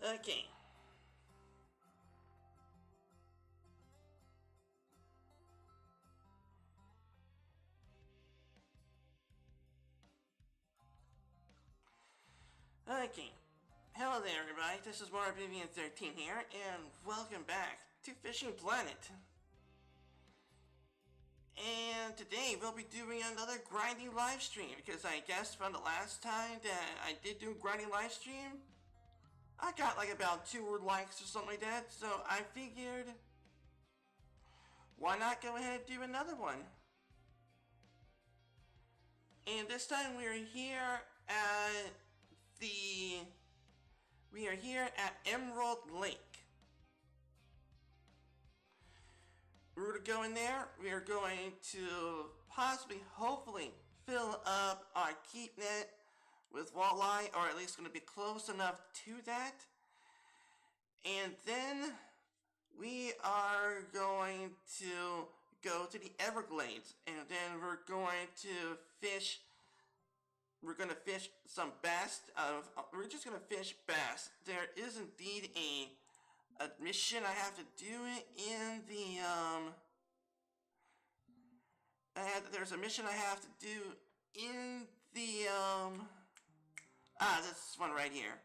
Okay. Okay. Hello there, everybody. This is Vivian13 here, and welcome back to Fishing Planet. And today we'll be doing another grinding live stream because I guess from the last time that I did do a grinding live stream, I got like about 2 likes or something like that. So I figured, why not go ahead and do another one? And this time we are here at Emerald Lake. We're going to go in there. We are going to possibly, hopefully, fill up our keep net with walleye, or at least going to be close enough to that. And then we are going to go to the Everglades, and then we're going to fish. We're going to fish some bass. We're just going to fish bass. There is indeed a mission I have to do in the there's a mission I have to do in the this one right here,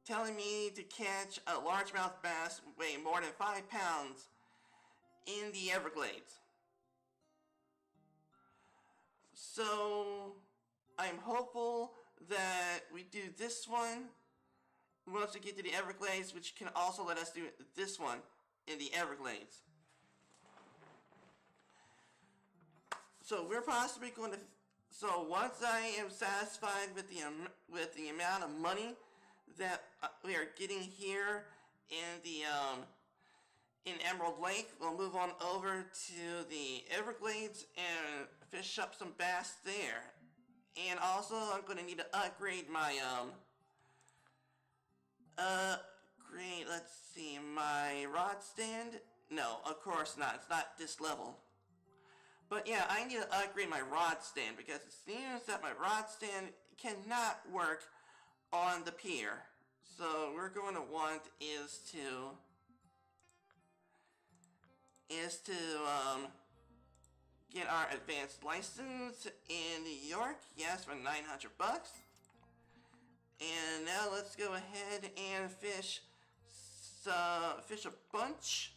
telling me to catch a largemouth bass weighing more than 5 pounds in the Everglades. So I'm hopeful that we do this one once we get to the Everglades, which can also let us do this one in the Everglades. So we're possibly going to. So once I am satisfied with the amount of money that we are getting here in the in Emerald Lake, we'll move on over to the Everglades and fish up some bass there. And also, I'm going to need to upgrade my let's see, my rod stand. No, of course not. It's not this level. But yeah, I need to upgrade my rod stand because it seems that my rod stand cannot work on the pier. So we're going to want is to get our advanced license in New York. Yes, for $900. And now let's go ahead and fish a bunch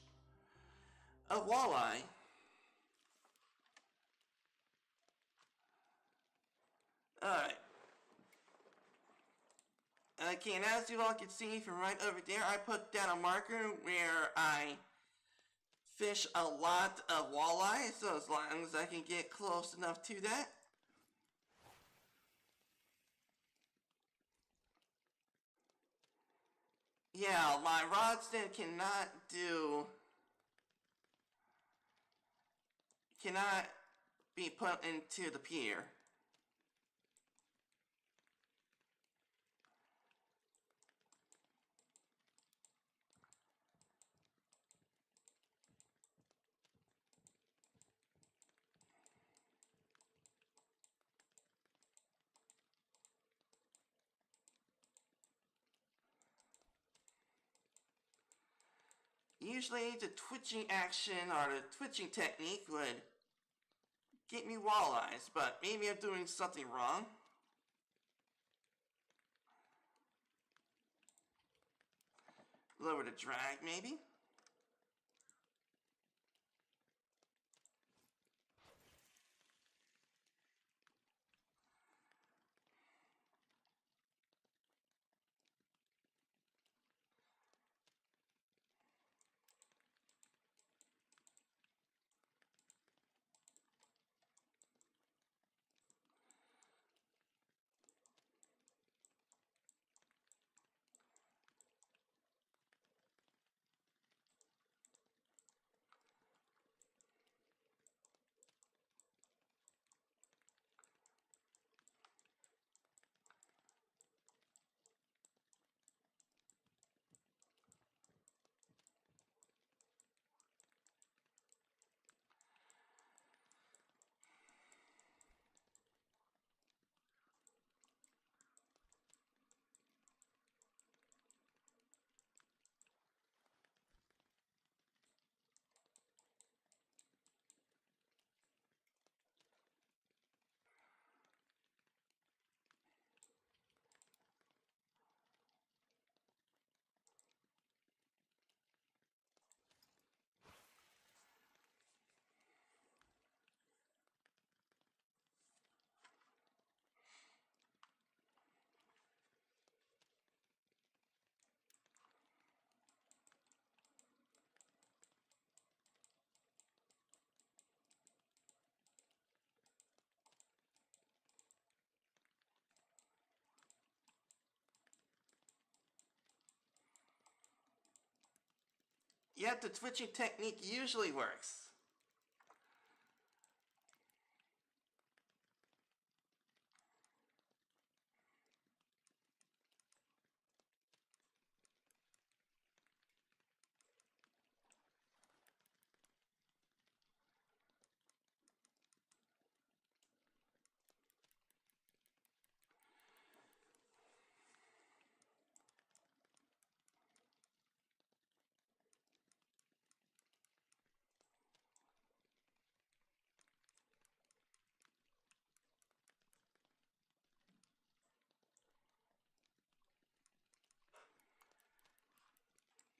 of walleye. Alright. Okay, and as you all can see from right over there, I put down a marker where I fish a lot of walleye, so as long as I can get close enough to that. Yeah, my rod stand cannot be put into the pier. Usually the twitching action or the twitching technique would get me walleyes, but maybe I'm doing something wrong. Lower the drag, maybe. Yep, the twitching technique usually works.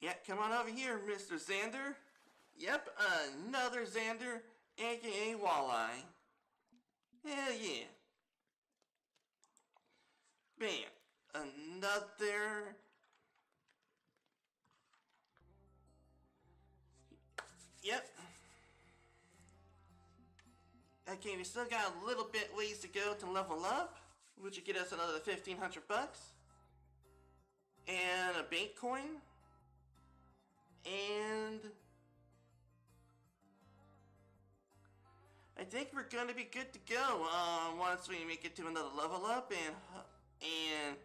Yeah, come on over here, Mr. Xander. Yep, another Xander, aka Walleye. Hell yeah. Bam. Another. Yep. Okay, we still got a little bit ways to go to level up, which would get us another 1,500 bucks. And a bait coin. And I think we're gonna be good to go once we make it to another level up and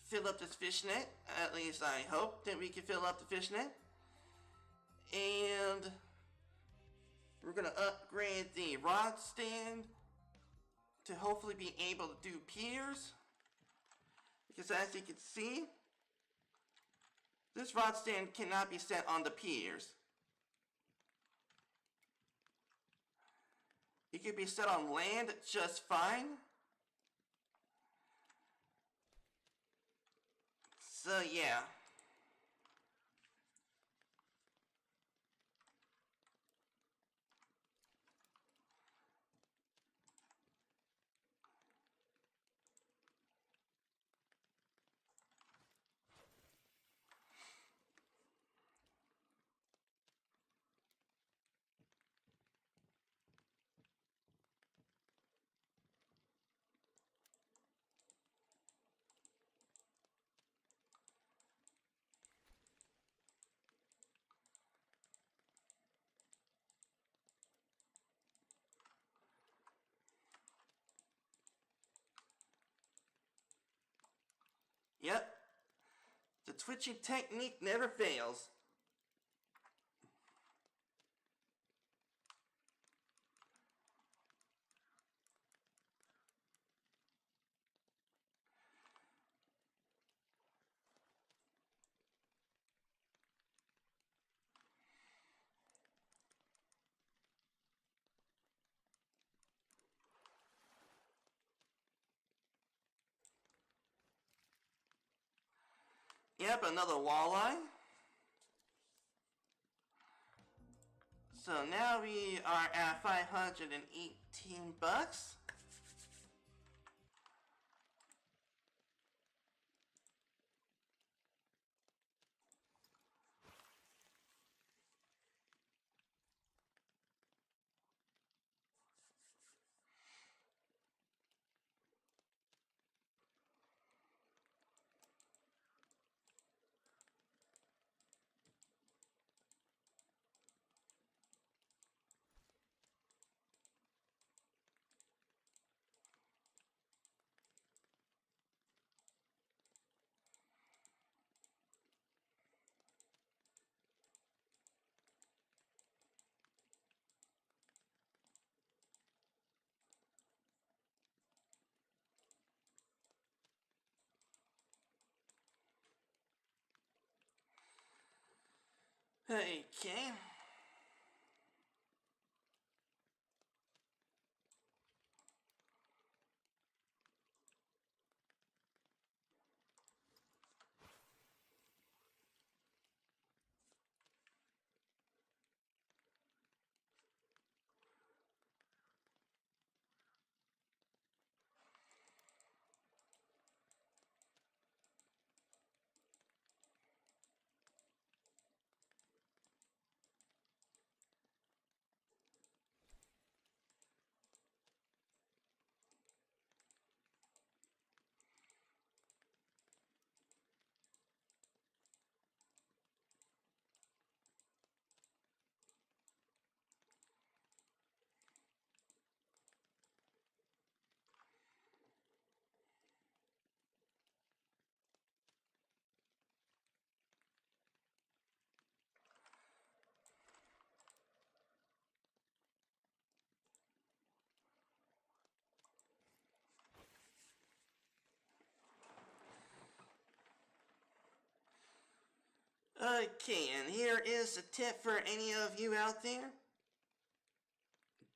fill up this fishnet. At least I hope that we can fill up the fishnet. And we're gonna upgrade the rod stand to hopefully be able to do piers. Because as you can see, this rod stand cannot be set on the piers. It can be set on land just fine. So yeah. Yep. The twitching technique never fails. Yep, another walleye. So now we are at 518 bucks. Okay. Okay, and here is a tip for any of you out there.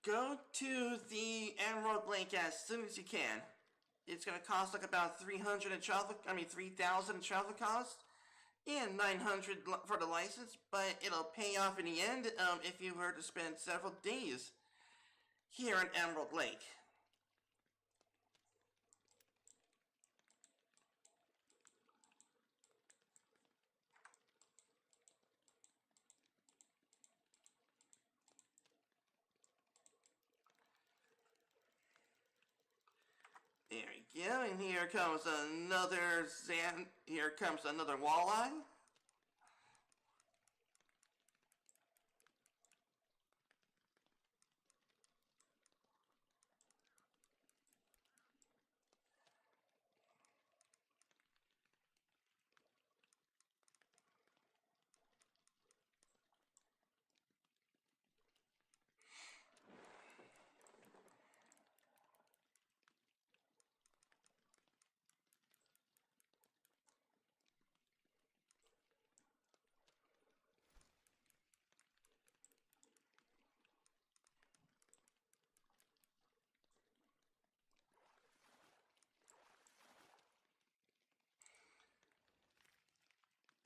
Go to the Emerald Lake as soon as you can. It's gonna cost like about 3,000 in travel costs and 900 for the license, but it'll pay off in the end if you were to spend several days here in Emerald Lake. There we go, and here comes another here comes another walleye.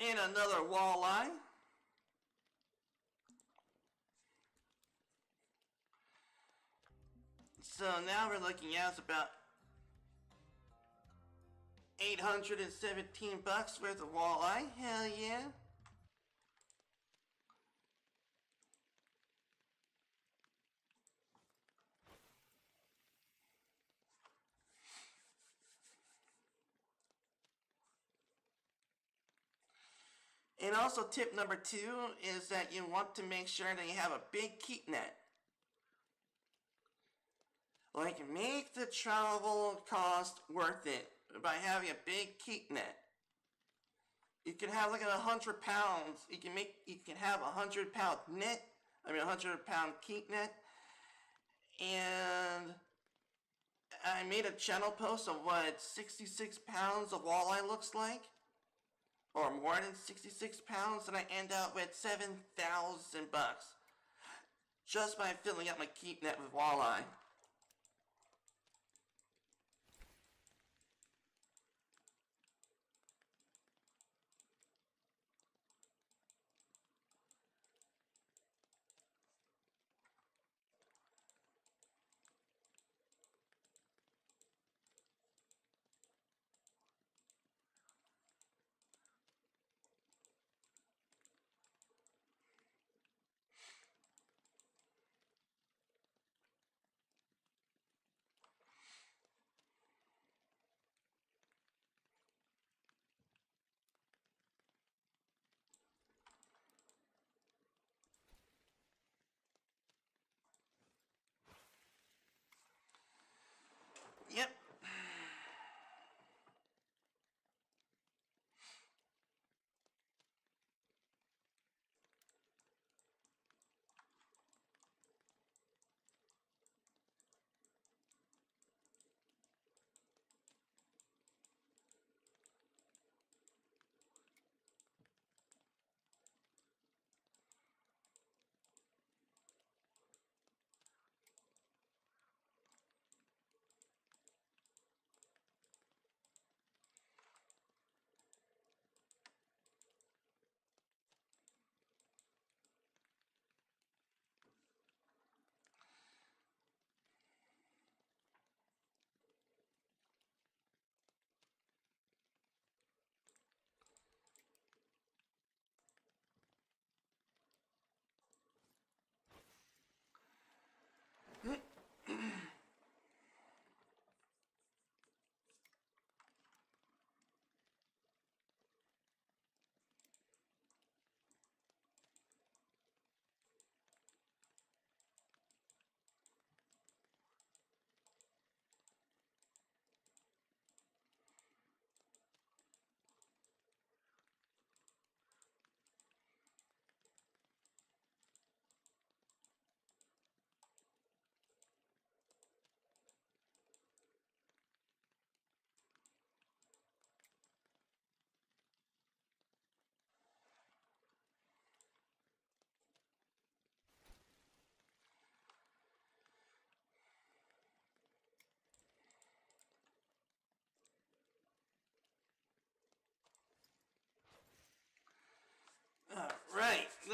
And another walleye. So now we're looking at about 817 bucks worth of walleye. Hell yeah. And also tip number 2 is that you want to make sure that you have a big keep net. Like, make the travel cost worth it by having a big keep net. You can have like 100 pounds. You can have 100-pound net. I mean 100-pound keep net. And I made a channel post of what 66 pounds of walleye looks like, or more than 66 pounds, and I end up with 7,000 bucks just by filling up my keep net with walleye.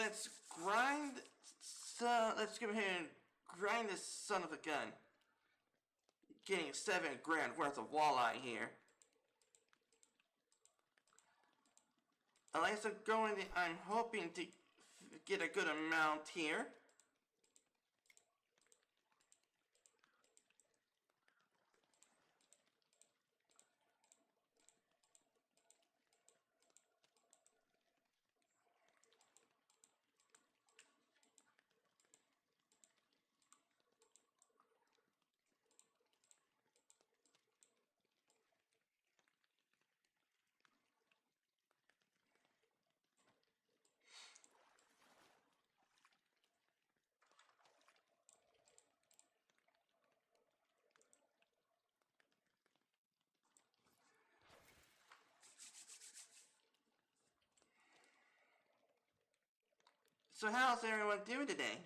let's grind. So let's go ahead and grind this son of a gun. Getting 7 grand worth of walleye here. At least I'm hoping to get a good amount here. So how's everyone doing today?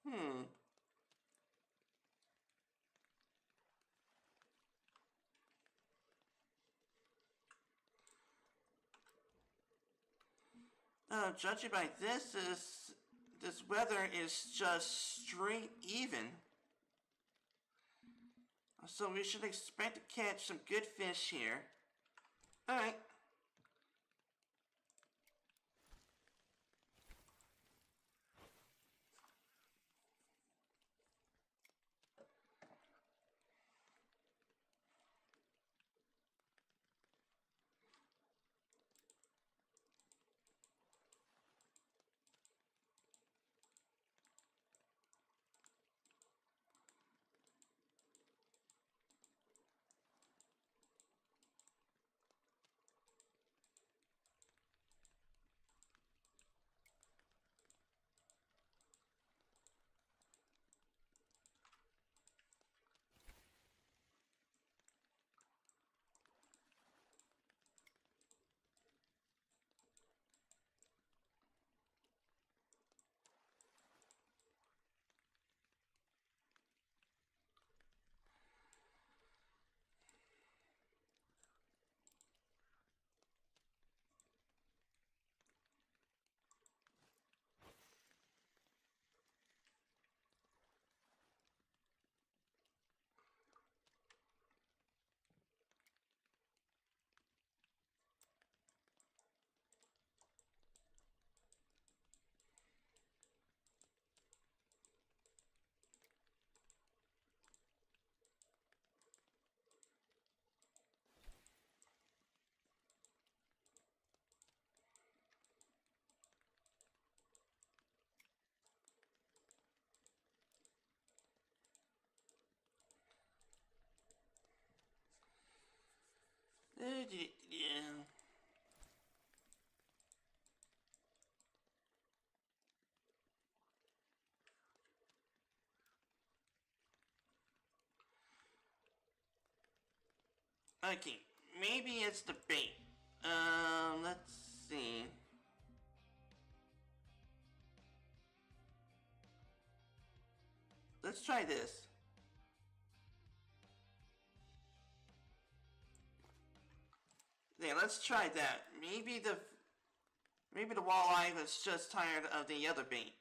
Hmm. Judging by this weather is just straight even. So we should expect to catch some good fish here. Alright. Yeah. Okay, maybe it's the bait. Let's see. Let's try this. Yeah, let's try that. Maybe the walleye was just tired of the other bait.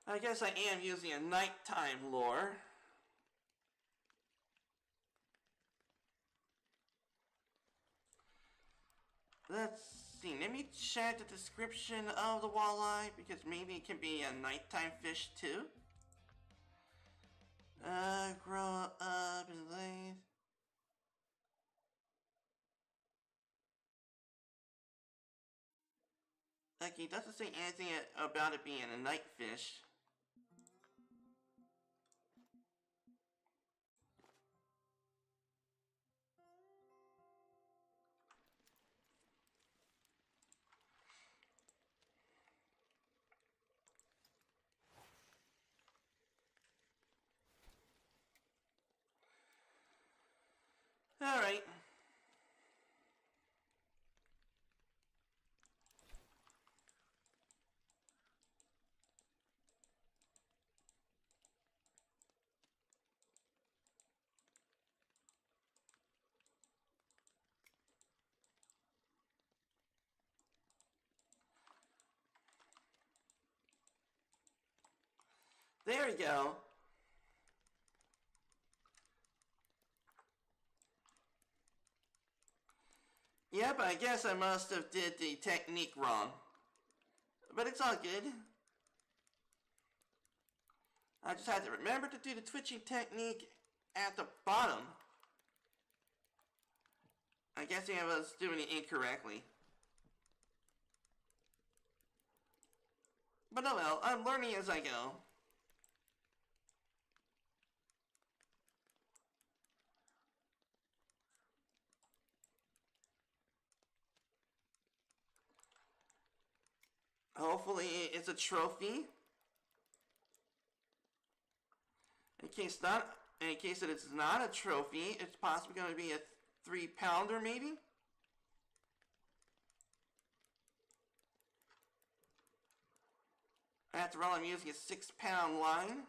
I guess I am using a nighttime lure. Let's see, let me check the description of the walleye because maybe it can be a nighttime fish too. Grow up and laid. Like, he doesn't say anything about it being a night fish. Alright. There we go. Yep, I guess I must have did the technique wrong. But it's all good. I just had to remember to do the twitching technique at the bottom. I guess I was doing it incorrectly. But oh well, I'm learning as I go. Hopefully it's a trophy. In case that it's not a trophy, it's possibly going to be a 3-pounder maybe? After all, I'm using a 6-pound line.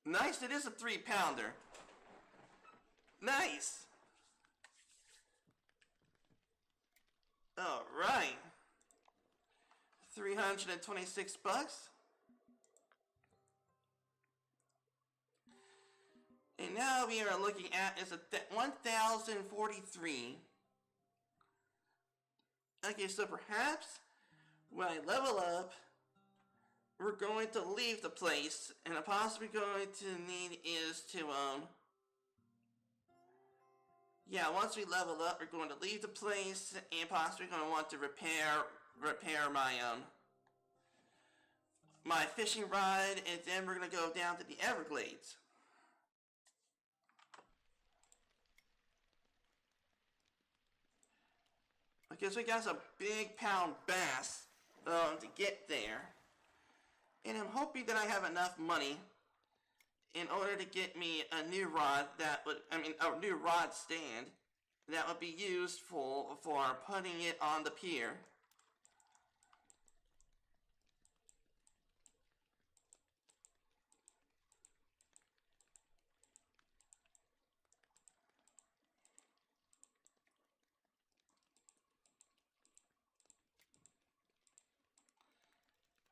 Nice, it is a 3-pounder. Nice. All right. 326 bucks. And now we are looking at is a 1,043. Okay, so perhaps when I level up, we're going to leave the place, and I'm possibly going to need is to yeah, once we level up, we're going to leave the place and possibly going to want to repair my my fishing rod, and then we're going to go down to the Everglades. Because we got a big pound bass to get there. And I'm hoping that I have enough money in order to get me a new rod a new rod stand that would be used for putting it on the pier.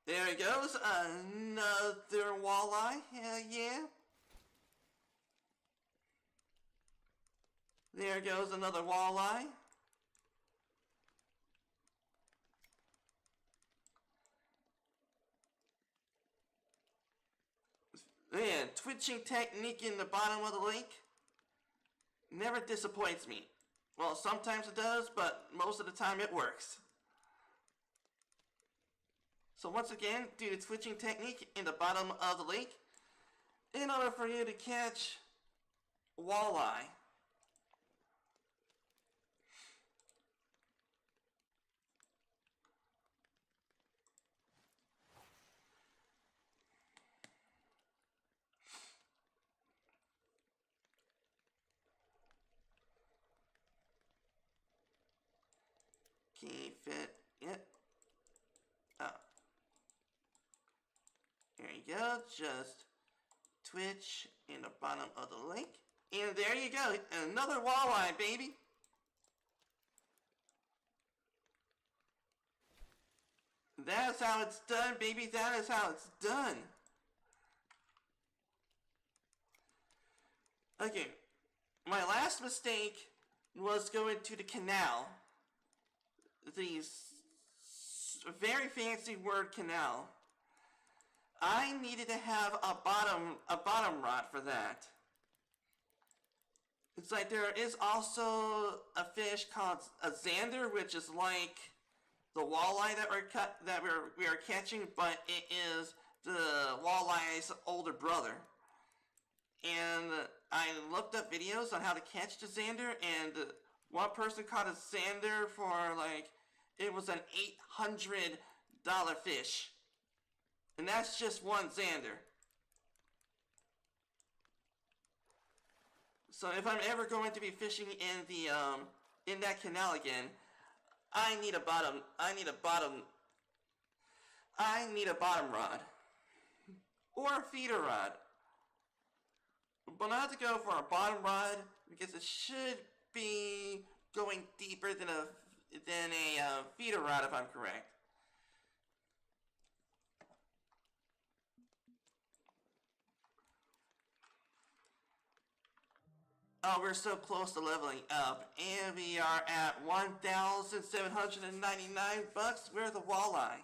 There it goes, another walleye, hell yeah. There goes another walleye. Man, twitching technique in the bottom of the lake never disappoints me. Well, sometimes it does, but most of the time it works. So once again, do the twitching technique in the bottom of the lake in order for you to catch walleye. Can't fit it. Oh. There you go, just Twitch in the bottom of the link. And there you go, another walleye, baby. That's how it's done, baby. That is how it's done. Okay, my last mistake was going to the canal. The very fancy word canal. I needed to have a bottom rod for that. It's like there is also a fish called a zander, which is like the walleye that we are catching, but it is the walleye's older brother. And I looked up videos on how to catch the zander, and one person caught a zander for like, it was an $800 fish. And that's just one zander. So if I'm ever going to be fishing in that canal again, I need a bottom rod. Or a feeder rod. But I have to go for a bottom rod because it should be going deeper than a feeder rod, if I'm correct. Oh, we're so close to leveling up, and we are at 1,799 bucks. We're the walleye.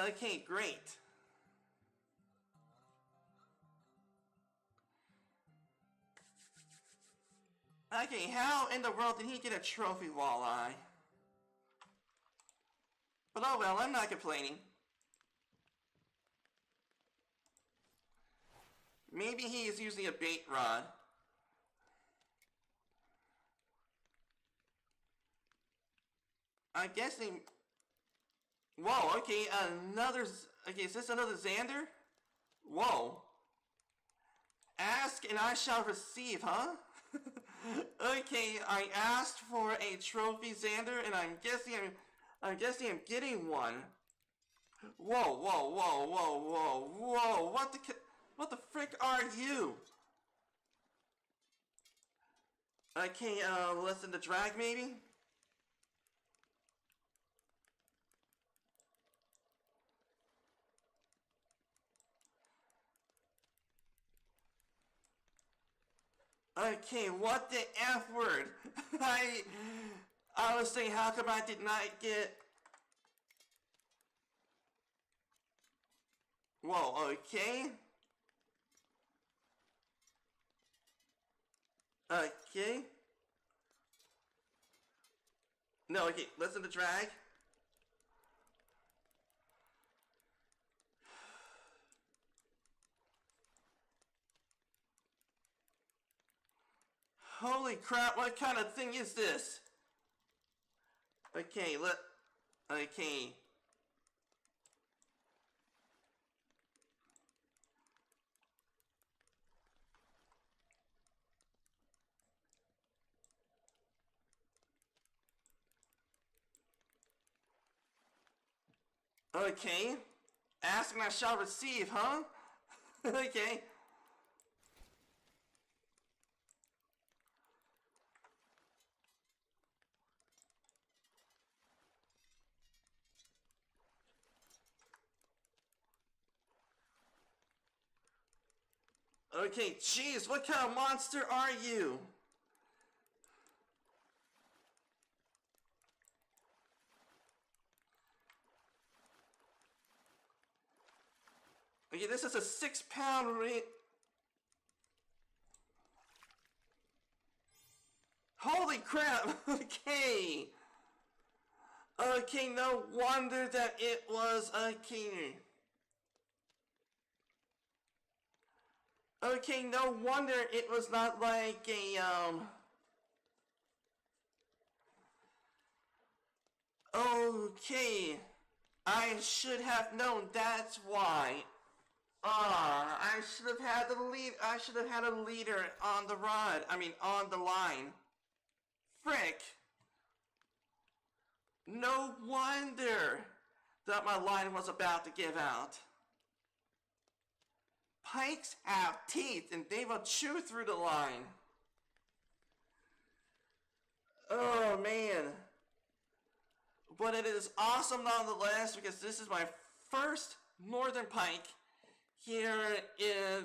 Okay, great. Okay, how in the world did he get a trophy walleye? But oh well, I'm not complaining. Maybe he is using a bait rod. I'm guessing... Whoa, okay, okay, is this another zander? Whoa. Ask and I shall receive, huh? Okay, I asked for a trophy zander, and I'm guessing I'm getting one. Whoa, whoa, whoa, whoa, whoa, whoa! What the frick are you? Okay, listen to drag maybe. Okay, what the F word? I was saying, how come I did not get... Whoa, okay. Okay. No, okay, listen to drag. Holy crap, what kind of thing is this? Okay, okay. Okay. Ask and I shall receive, huh? Okay. Okay, jeez, what kind of monster are you? Okay, this is a 6-pound Holy crap! Okay! Okay, no wonder that it was a king. Okay, no wonder it was not like a, Okay. I should have known, that's why. I should have had a leader on the rod. I mean, on the line. Frick. No wonder that my line was about to give out. Pikes have teeth and they will chew through the line. Oh man. But it is awesome nonetheless because this is my first northern pike here in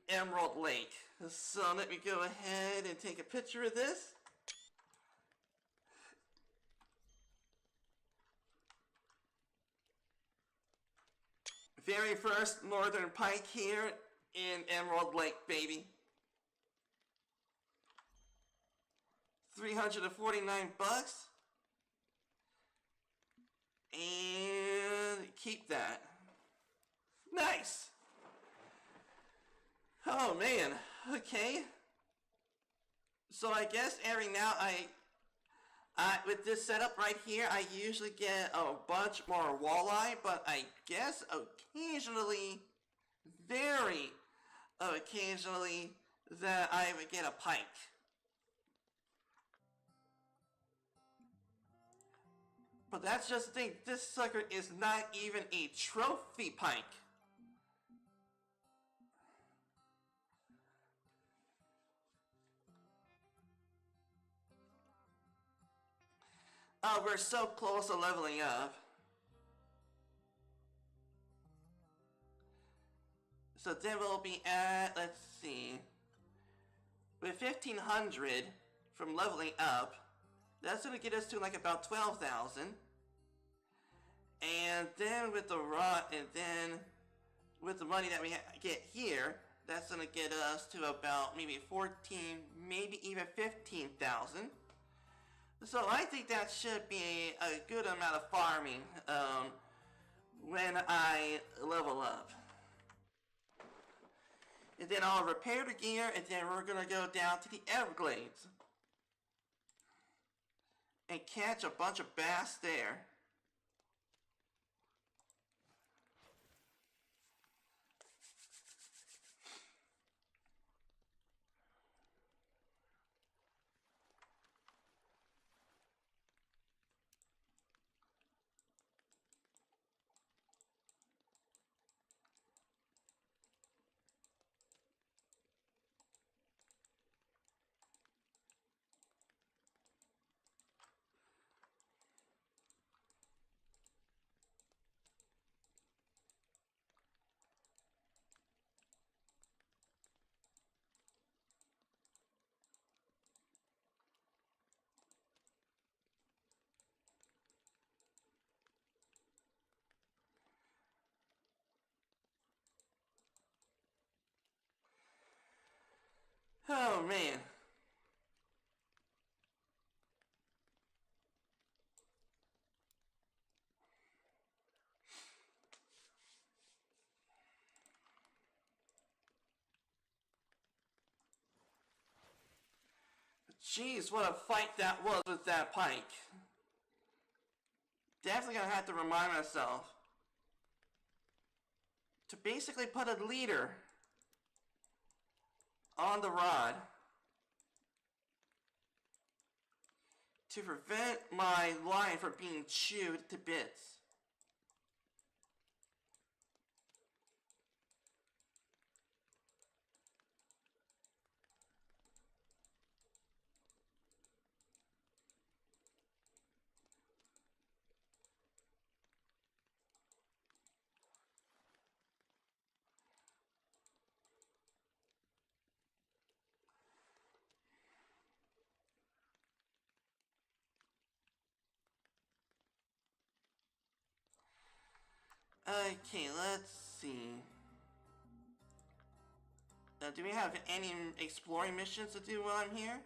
Emerald Lake. So let me go ahead and take a picture of this. Very first northern pike here in Emerald Lake, baby. 349 bucks. And keep that. Nice. Oh man. Okay. So I guess every now with this setup right here, I usually get a bunch more walleye, but I guess occasionally, very occasionally, that I would get a pike. But that's just the thing, this sucker is not even a trophy pike. Oh, we're so close to leveling up. So then we'll be at, let's see, with 1500 from leveling up, that's going to get us to like about 12,000. And then with the rod, and then with the money that we get here, that's going to get us to about maybe 14, maybe even 15,000. So I think that should be a good amount of farming when I level up. And then I'll repair the gear, and then we're going to go down to the Everglades and catch a bunch of bass there. Oh man. Jeez, what a fight that was with that pike. Definitely gonna have to remind myself to basically put a leader on the rod to prevent my line from being chewed to bits. Okay, let's see. Do we have any exploring missions to do while I'm here?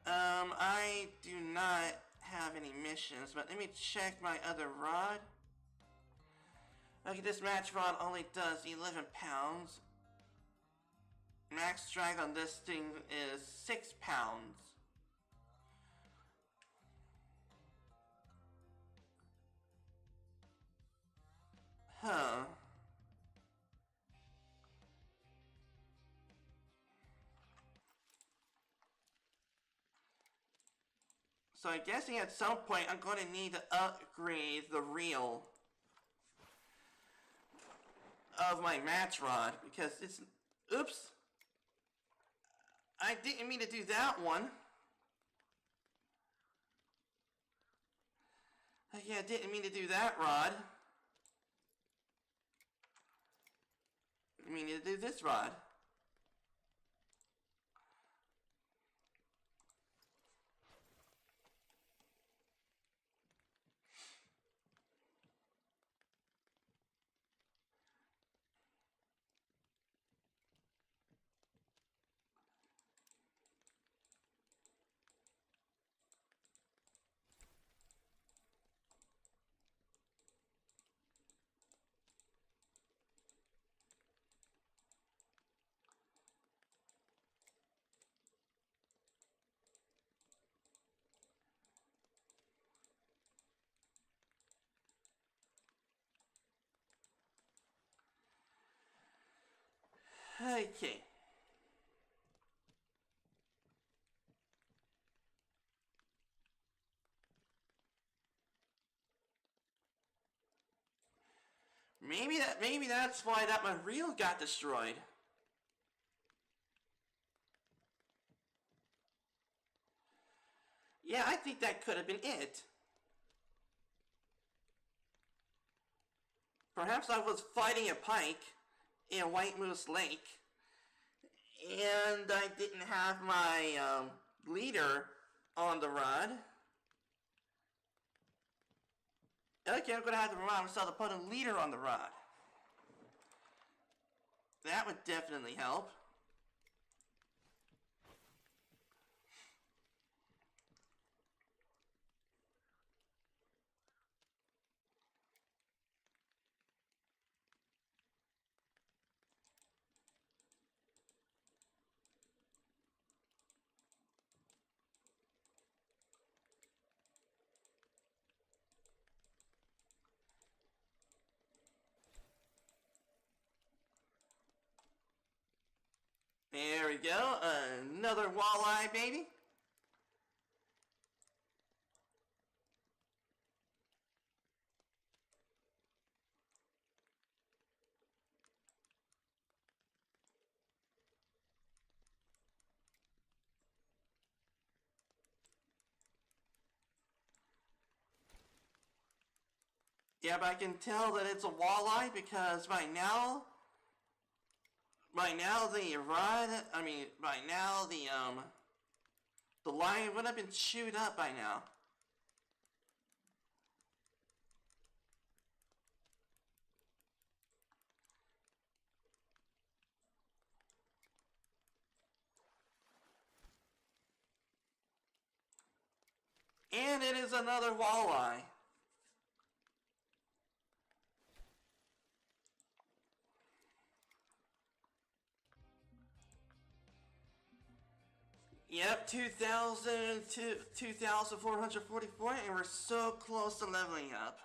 I do not have any missions, but let me check my other rod. Okay, this match rod only does 11 pounds. Max drag on this thing is 6 pounds. Huh. So I'm guessing at some point I'm going to need to upgrade the reel of my match rod because it's... Oops! I didn't mean to do that one. Yeah, I didn't mean to do that rod. I mean to do this rod. Okay. Maybe that's why that my reel got destroyed. Yeah, I think that could have been it. Perhaps I was fighting a pike in White Moose Lake, and I didn't have my leader on the rod. Okay, I'm gonna have to remind myself to put a leader on the rod. That would definitely help. There we go, another walleye, baby. Yeah, but I can tell that it's a walleye because by now the rod, by now the line would have been chewed up by now. And it is another walleye. Yep, 2,000 to 2,444, and we're so close to leveling up.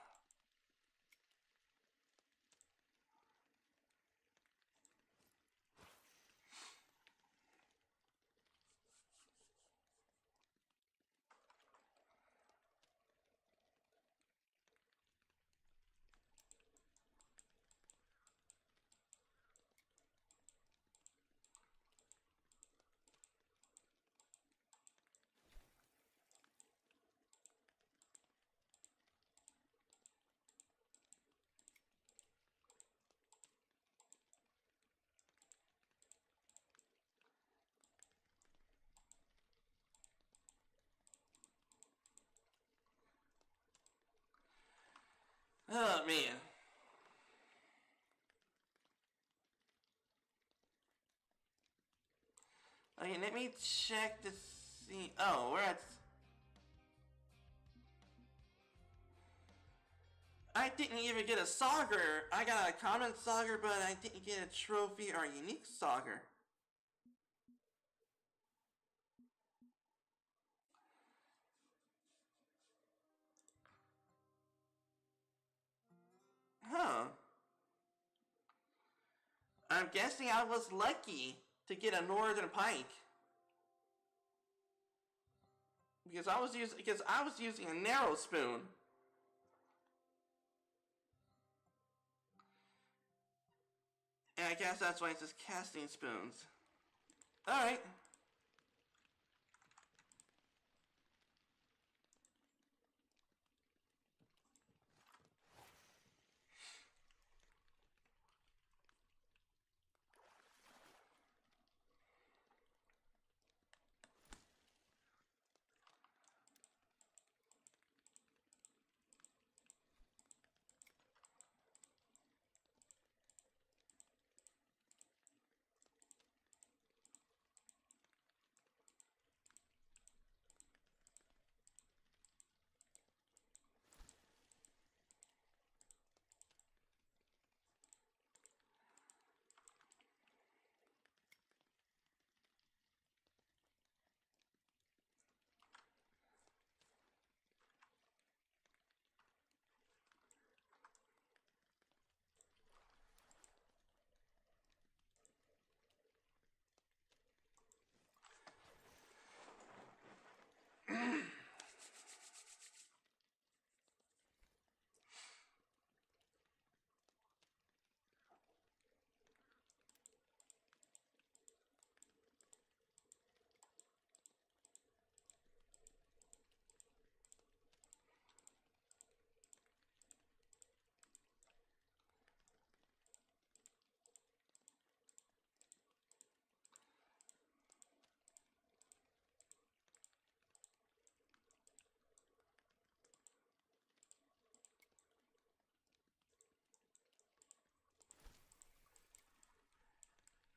Oh man. Okay, let me check to see. Oh, we're at... I didn't even get a sauger. I got a common sauger, but I didn't get a trophy or a unique sauger. Huh. I'm guessing I was lucky to get a northern pike. Because I was using a narrow spoon. And I guess that's why it says casting spoons. Alright.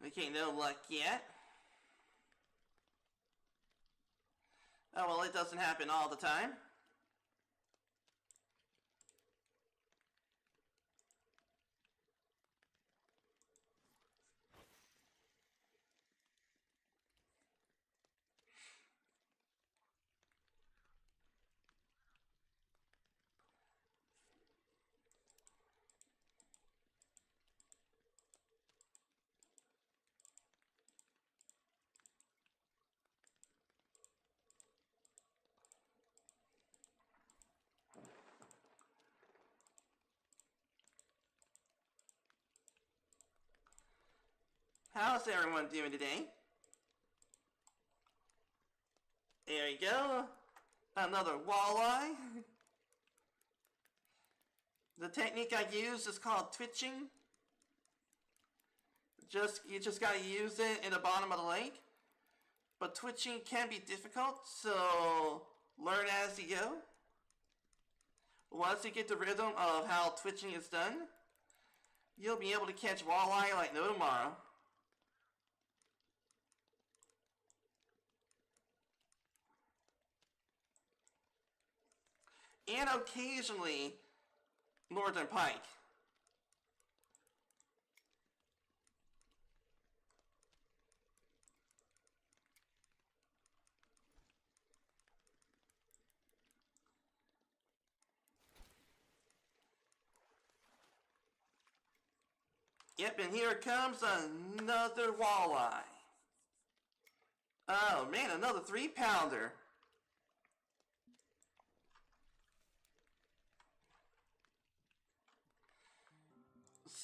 Okay, no luck yet. Oh, well, it doesn't happen all the time. How's everyone doing today? There you go. Another walleye. The technique I use is called twitching. You just gotta use it in the bottom of the lake. But twitching can be difficult, so learn as you go. Once you get the rhythm of how twitching is done, you'll be able to catch walleye like no tomorrow. And occasionally, northern pike. Yep, and here comes another walleye. Oh man, another 3-pounder.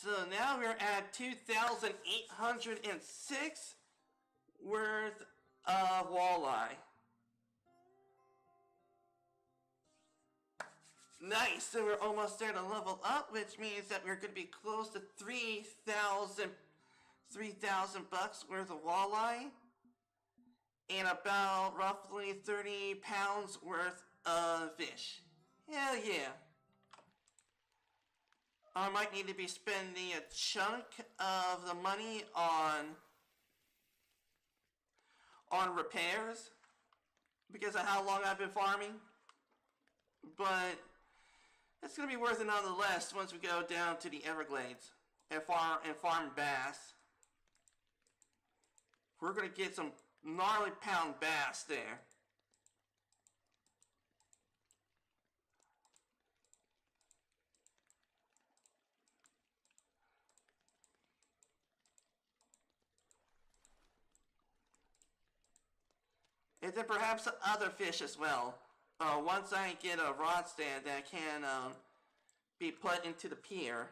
So now we're at 2,806 worth of walleye. Nice, so we're almost there to level up, which means that we're going to be close to 3,000 bucks worth of walleye and about roughly 30 pounds worth of fish. Hell yeah. I might need to be spending a chunk of the money on repairs because of how long I've been farming. But it's going to be worth it nonetheless once we go down to the Everglades and farm bass. We're going to get some gnarly pound bass there. And then perhaps other fish as well. Once I get a rod stand that can be put into the pier.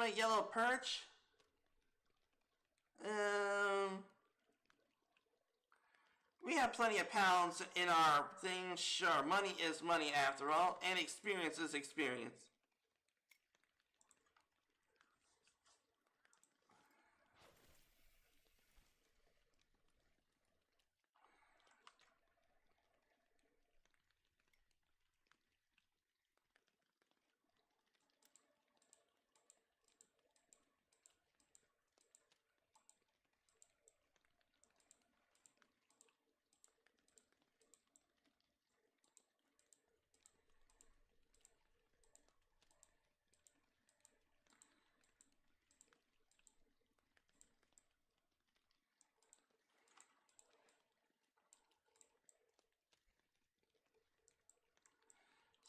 A yellow perch. We have plenty of pounds in our thing. Sure, money is money after all, and experience is experience.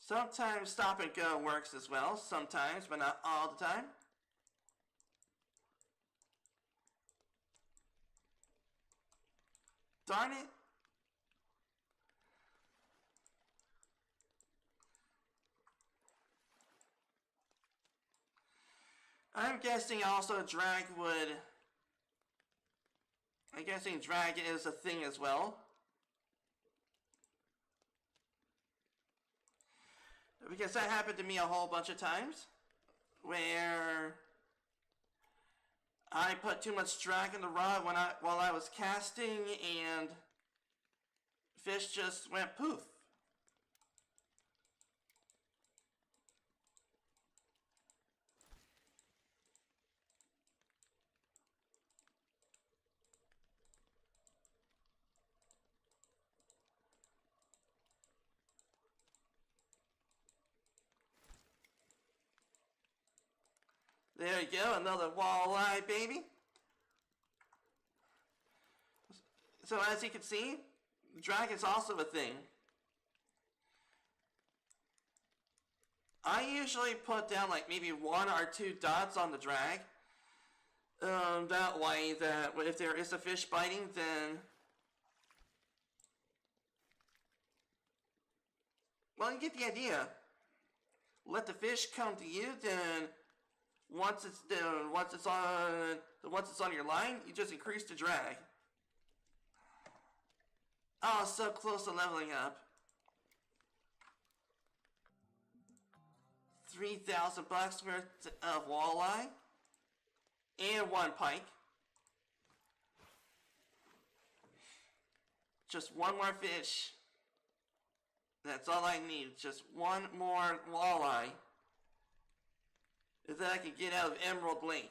Sometimes stop and go works as well, sometimes, but not all the time. Darn it. I'm guessing also drag would... I'm guessing drag is a thing as well. Because that happened to me a whole bunch of times. Where I put too much drag in the rod while I was casting and fish just went poof. There you go, another walleye, baby. So as you can see, drag is also a thing. I usually put down like maybe 1 or 2 dots on the drag. That way that if there is a fish biting, then... Well, you get the idea. Let the fish come to you, then... Once it's on your line, you just increase the drag. Oh, so close to leveling up. 3,000 bucks worth of walleye and 1 pike. Just 1 more fish. That's all I need. Just 1 more walleye. That I can get out of Emerald Lake.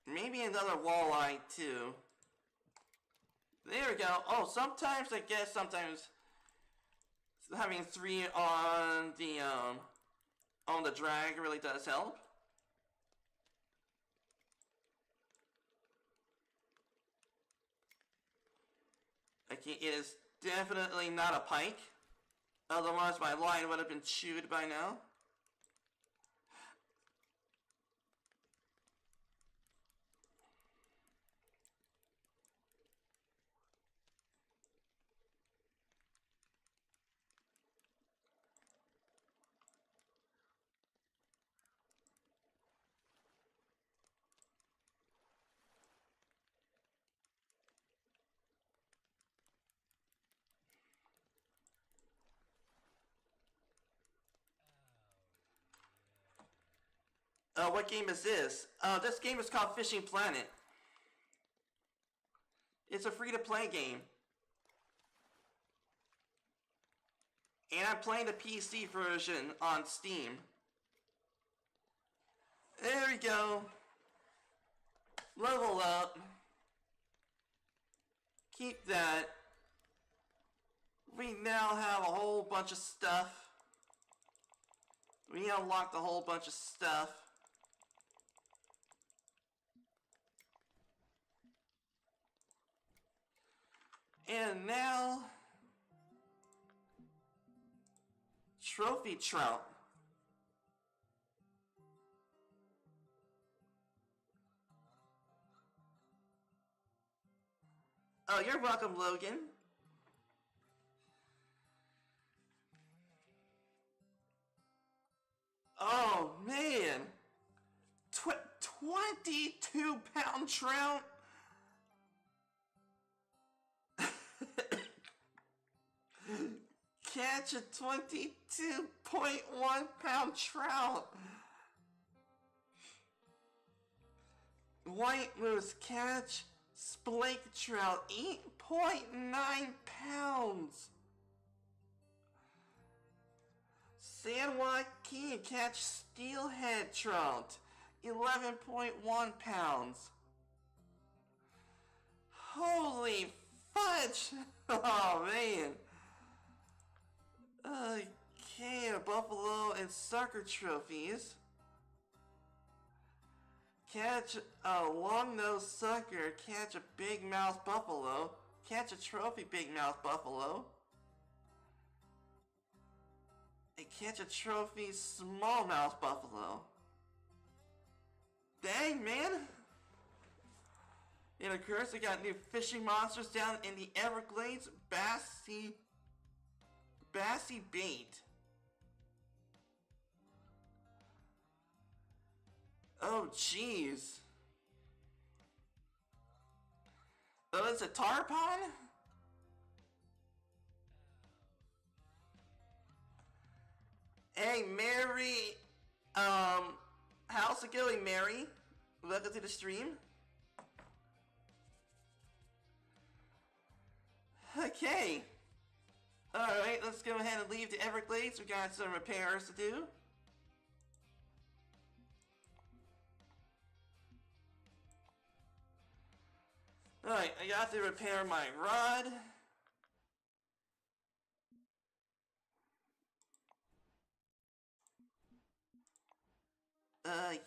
Maybe another walleye too. There we go. Oh, sometimes I guess sometimes having 3 on the drag really does help. Okay, it is definitely not a pike. Otherwise my line would have been chewed by now. What game is this? This game is called Fishing Planet. It's a free-to-play game. And I'm playing the PC version on Steam. There we go. Level up. Keep that. We now have a whole bunch of stuff. We unlocked a whole bunch of stuff. And now, trophy trout. Oh, you're welcome, Logan. Oh, man. 22-pound trout? Catch a 22.1-pound trout. White moose catch splake trout 8.9 pounds. San Joaquin catch steelhead trout 11.1 pounds. Holy fudge! Oh man. Okay, buffalo and sucker trophies. Catch a long-nosed sucker, catch a big-mouth buffalo, catch a trophy big-mouth buffalo, and catch a trophy smallmouth buffalo. Dang, man! And of course, we got new fishing monsters down in the Everglades, Bassy bait. Oh, jeez. Oh, it's a tarpon? Hey, Mary. How's it going, Mary? Welcome to the stream. Okay. Alright, let's go ahead and leave the Everglades. We got some repairs to do. Alright, I got to repair my rod.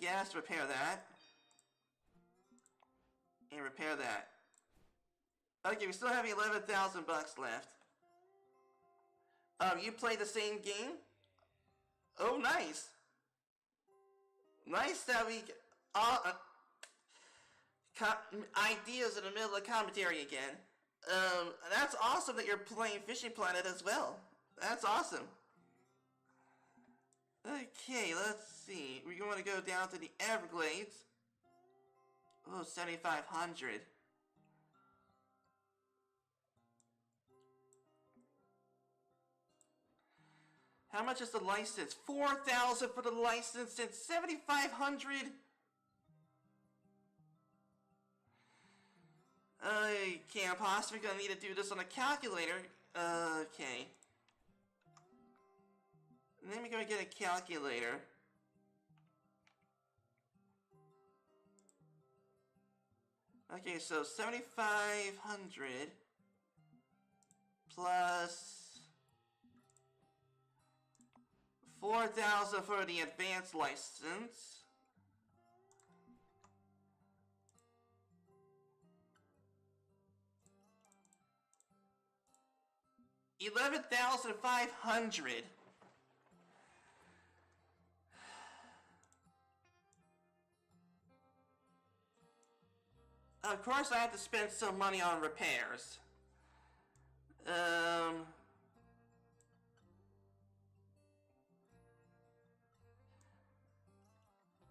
Yes, repair that. And repair that. Okay, we still have 11,000 bucks left. You play the same game? Oh, nice. Nice that we ideas in the middle of commentary again. That's awesome that you're playing Fishing Planet as well. That's awesome. Okay, let's see. We're going to go down to the Everglades. Oh, 7,500. How much is the license? 4,000 for the license and 7,500. Okay, I'm possibly gonna need to do this on a calculator. Okay. Let me go get a calculator. Okay, so 7,500 plus 4,000 for the advanced license. $11,500. Of course, I have to spend some money on repairs.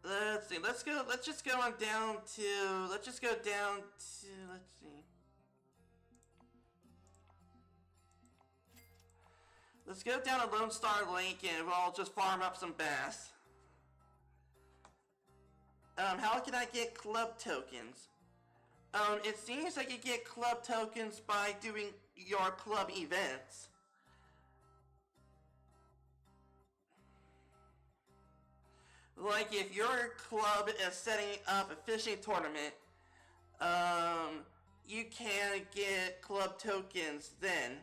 Let's see. Let's just go on down to. Let's just go down to. Let's see. Let's go down to Lone Star Lake and we'll just farm up some bass. How can I get club tokens? It seems like you get club tokens by doing your club events. Like if your club is setting up a fishing tournament, um, you can get club tokens then.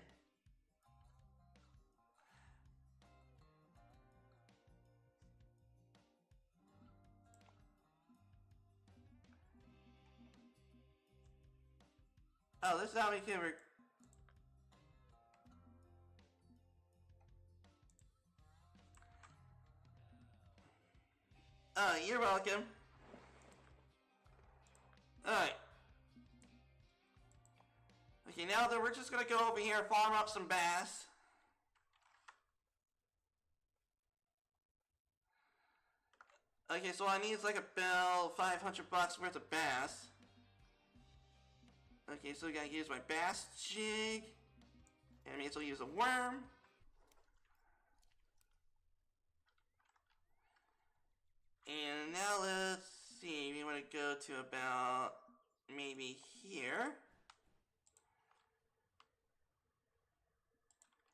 Oh, this is how we can. You're welcome. Alright. Okay, now then we're just gonna go over here and farm up some bass. Okay, so I need like about 500 bucks worth of bass. Okay, so I gotta use my bass jig. And I may as well use a worm. And now let's see, we want to go to about maybe here.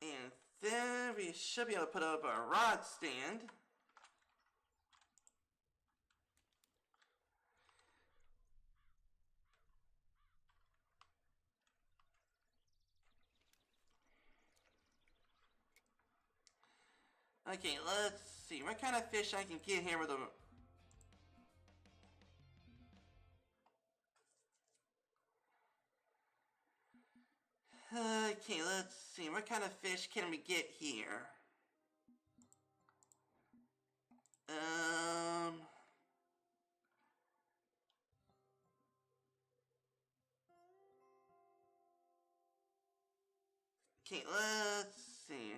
And then we should be able to put up our rod stand. Okay, let's see what kind of fish I can get here with a... Okay, let's see, what kind of fish can we get here? Okay, let's see.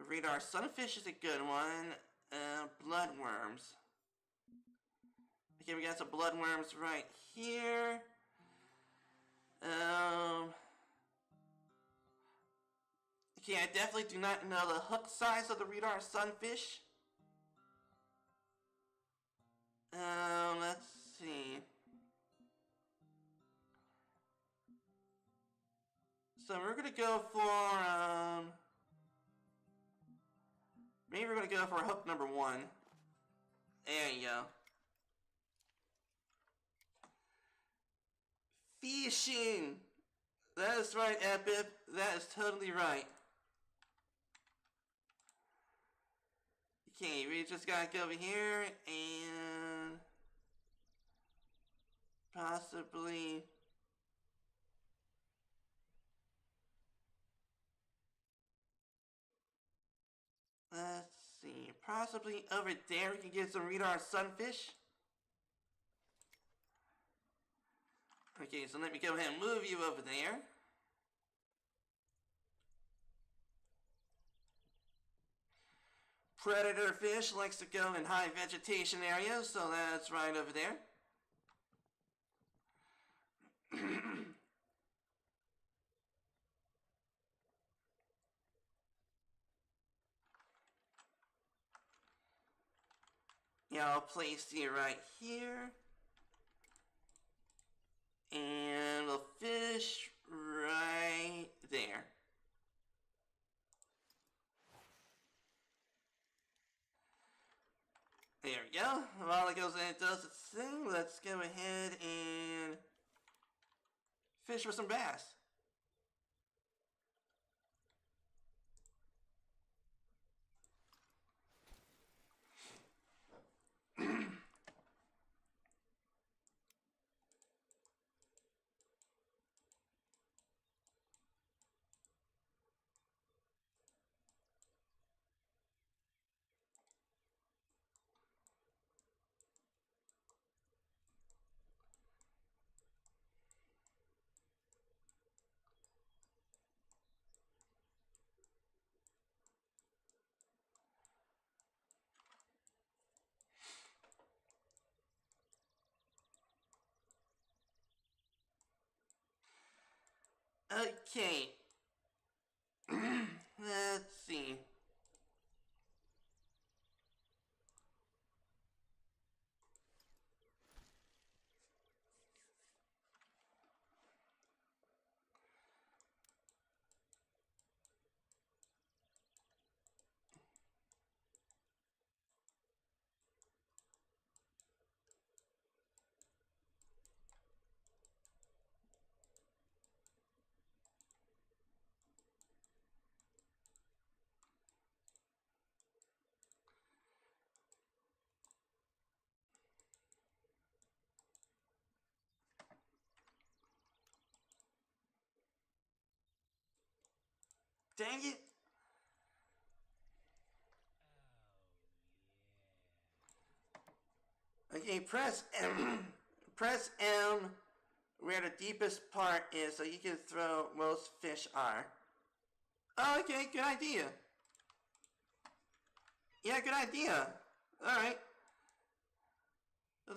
Radar sunfish is a good one. Bloodworms. Okay, we got some bloodworms right here. Okay, I definitely do not know the hook size of the radar sunfish. Let's see. So we're gonna go for, maybe we're gonna go for hook number 1. There you go. Fishing! That is right, Epip. That is totally right. Okay, we just gotta go over here and possibly... Let's see, possibly over there we can get some radar sunfish. Okay, so let me go ahead and move you over there. Predator fish likes to go in high vegetation areas, so that's right over there. Yeah, I'll place you right here. And we'll fish right there. There we go. While it goes and it does its thing, let's go ahead and fish for some bass. Okay. Let's see. Dang it. Okay, press M. Press M where the deepest part is so you can throw most fish are. Oh, okay, good idea. Yeah, good idea. Alright.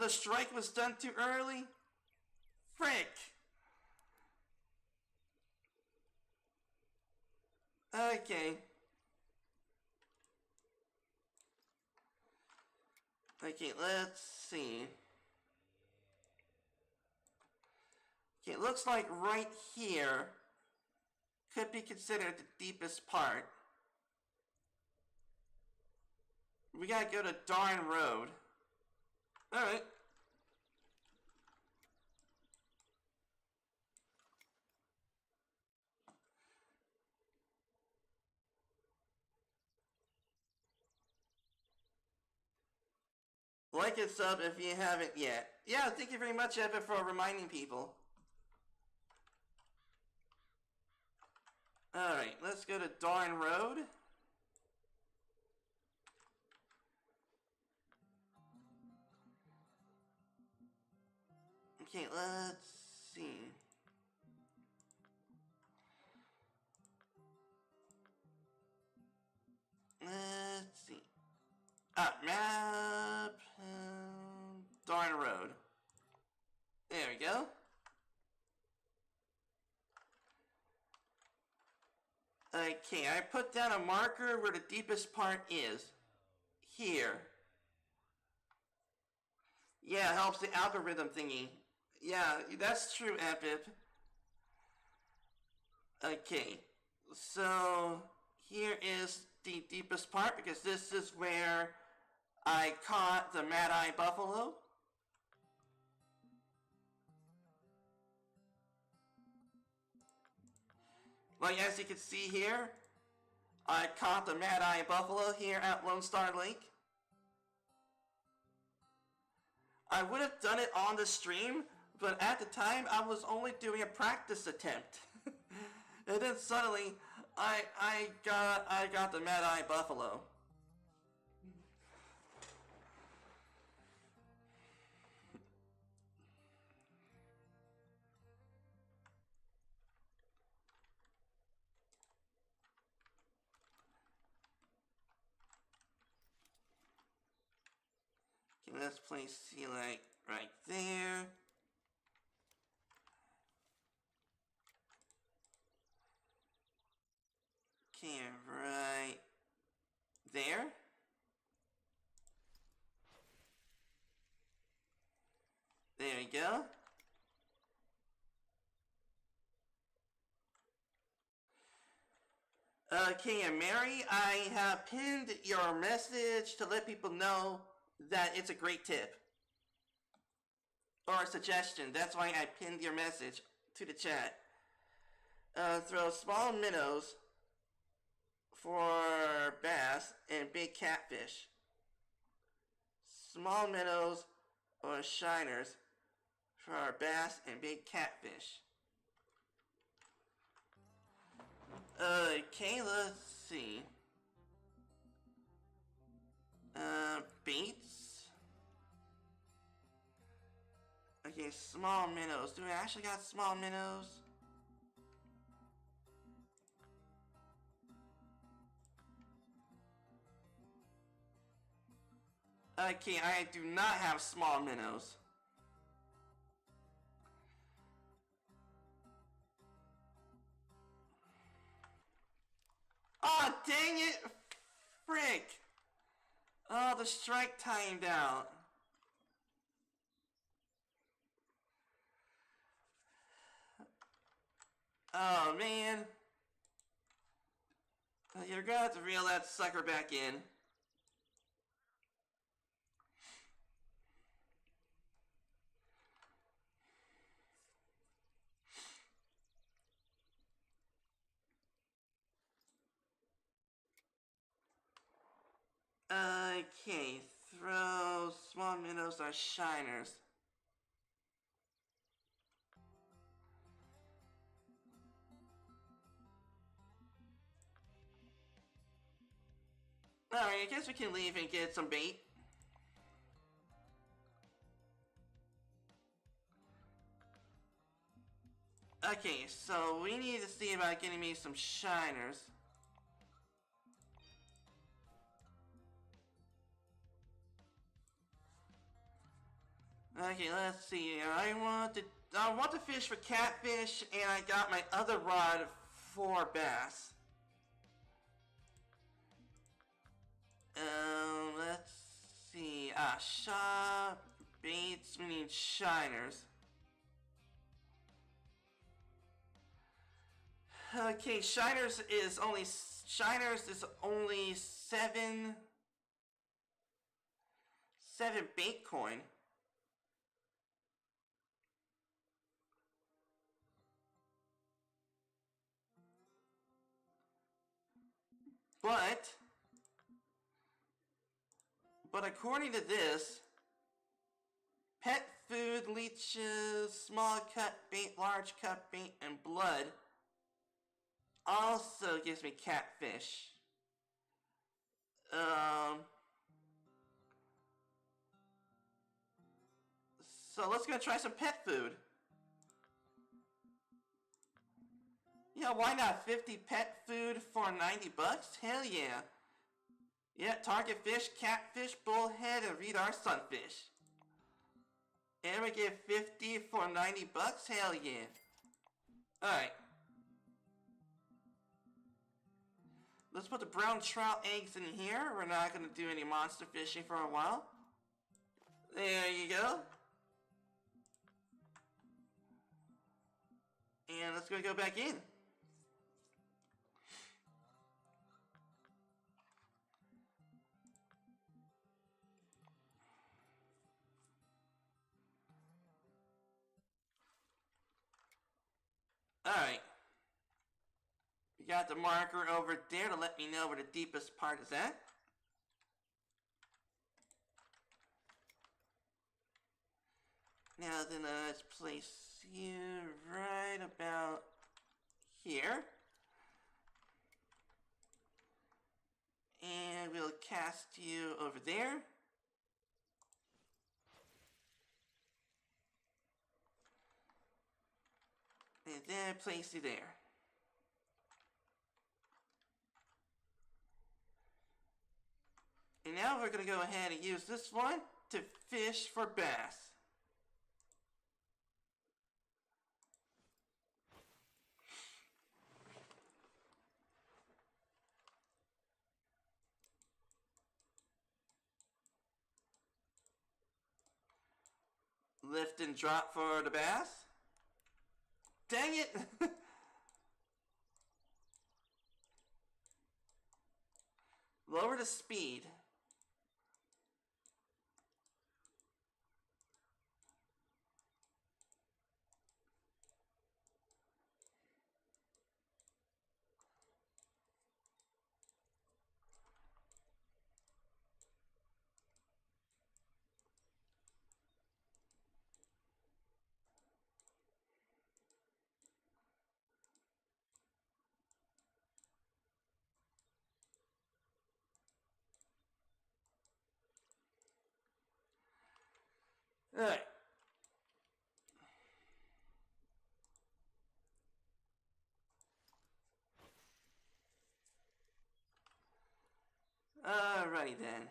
The strike was done too early? Frick. Okay. Okay, let's see. Okay, it looks like right here could be considered the deepest part. We gotta go to Darn Road. Alright. Like and sub if you haven't yet. Yeah, thank you very much, Evan, for reminding people. Alright, let's go to Darn Road. Okay, let's see. Let's see. Map. Darn Road. There we go. Okay, I put down a marker where the deepest part is. Here. Yeah, it helps the algorithm thingy. Yeah, that's true, Epip. Okay, so here is the deepest part because this is where I caught the Mad-Eye Buffalo. Like as you can see here, I caught the Mad-Eye Buffalo here at Lone Star Lake. I would have done it on the stream, but at the time I was only doing a practice attempt. And then suddenly I got the Mad-Eye Buffalo. Okay, let's place sea light right there. Okay, right there. There we go. Okay, and Mary, I have pinned your message to let people know that it's a great tip. Or a suggestion. That's why I pinned your message to the chat. Throw small minnows for bass and big catfish. Small minnows or shiners for our bass and big catfish. Okay, let's see. Baits. Okay, small minnows. Do I actually got small minnows? Okay, I do not have small minnows. Oh, dang it! Frick! Oh, the strike timed out. Oh, man. You're gonna have to reel that sucker back in. Okay, throw small minnows or shiners. Alright, I guess we can leave and get some bait. Okay, so we need to see about getting me some shiners. Okay, let's see. I want to fish for catfish, and I got my other rod for bass. Let's see. Shop baits. We need shiners. Okay, shiners is only seven bait coin. But according to this, pet food, leeches, small cut bait, large cut bait, and blood also gives me catfish. So let's go try some pet food. Yeah, why not? 50 pet food for 90 bucks? Hell yeah. Yeah, target fish, catfish, bullhead, and reed-our sunfish. And we get 50 for 90 bucks? Hell yeah. Alright. Let's put the brown trout eggs in here. We're not going to do any monster fishing for a while. There you go. And let's go back in. Alright. We got the marker over there to let me know where the deepest part is at. Now then, let's place you right about here. And we'll cast you over there. And then place you there. And now we're going to go ahead and use this one to fish for bass. Lift and drop for the bass. Dang it! Lower the speed. Alright. Alrighty then.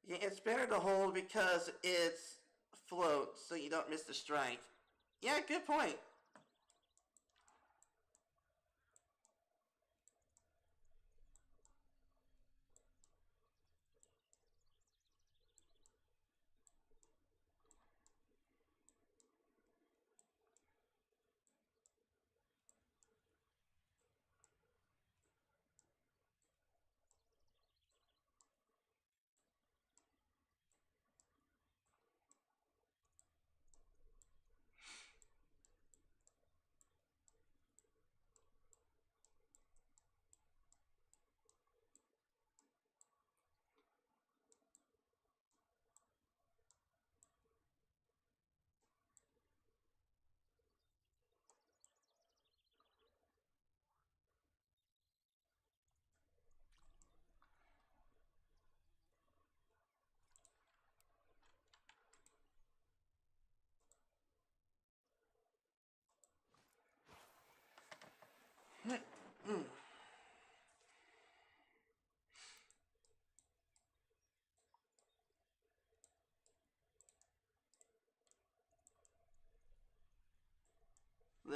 Yeah, it's better to hold because it's float, so you don't miss the strike. Yeah, good point.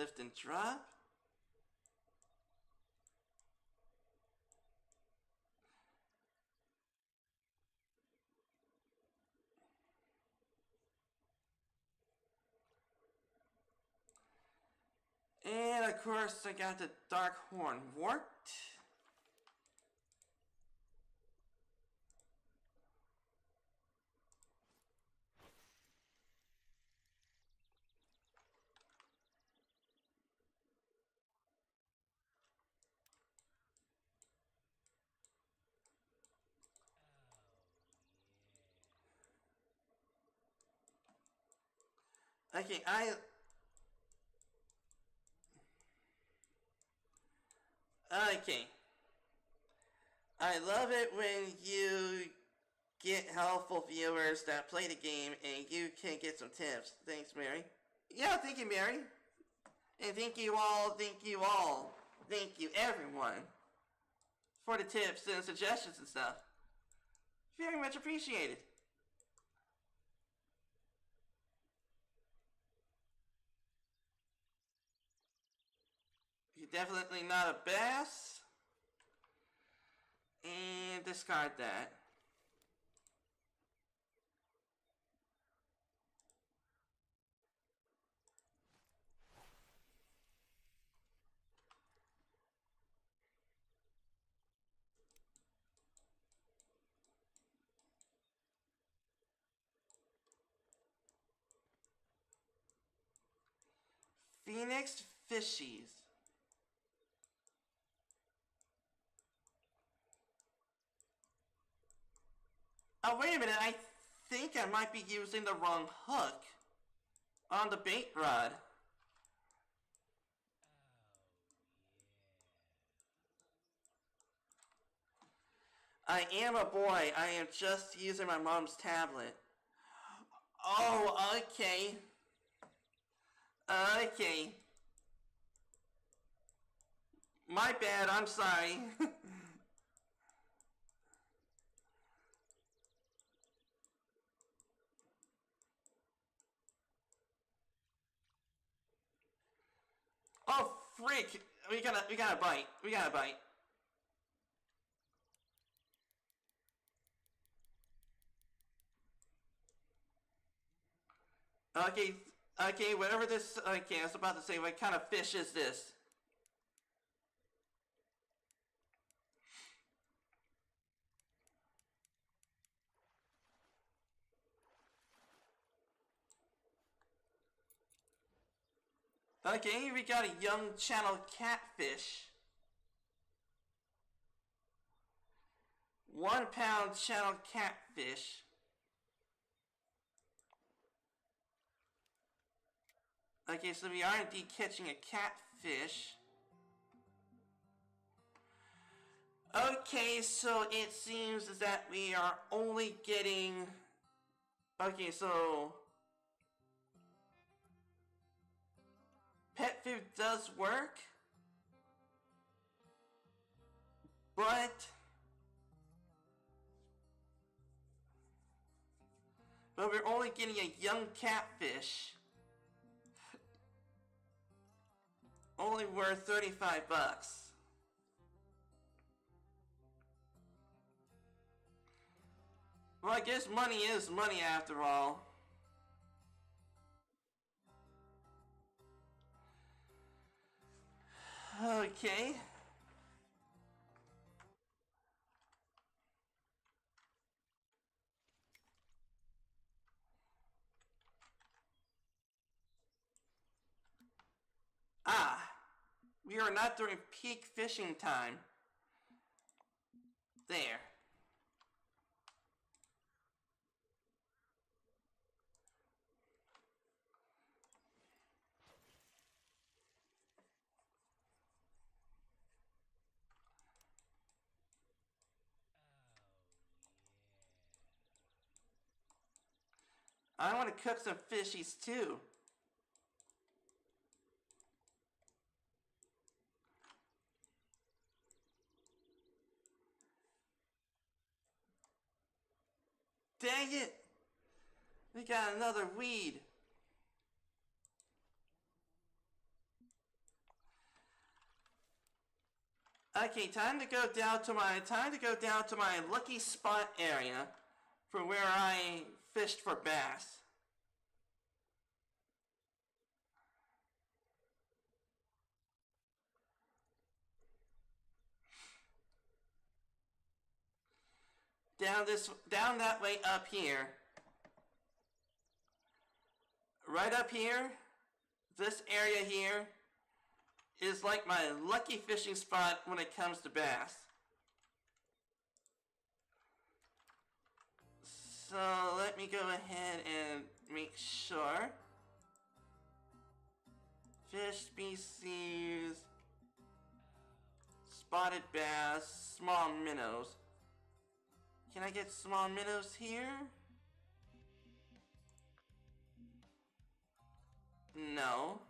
lift and drop. And of course I got the dark horn warped. Okay, okay. I love it when you get helpful viewers that play the game and you can get some tips. Thanks, Mary. Yeah, thank you, Mary. And thank you all, thank you everyone for the tips and suggestions and stuff. Very much appreciated. You're definitely not a bass. And discard that. Phoenix Fishies. Oh, wait a minute. I think I might be using the wrong hook on the bait rod. I am a boy. I am just using my mom's tablet. Oh, okay. Okay. My bad, I'm sorry. Oh, freak! We gotta bite. We gotta bite. Okay, okay, whatever this, okay, I was about to say, what kind of fish is this? Okay, we got a young channel catfish. 1 pound channel catfish. Okay, so we are indeed catching a catfish. Okay, so it seems that we are only getting... Okay, so... Pet food does work, but we're only getting a young catfish, only worth 35 bucks. Well, I guess money is money after all. Okay. Ah, we are not during peak fishing time. There. I want to cook some fishies too. Dang it! We got another weed. Okay, time to go down to my lucky spot area for where I fished for bass. Down that way up here. Right up here, this area here is like my lucky fishing spot when it comes to bass. So let me go ahead and make sure. Fish species, spotted bass, small minnows. Can I get small minnows here? No.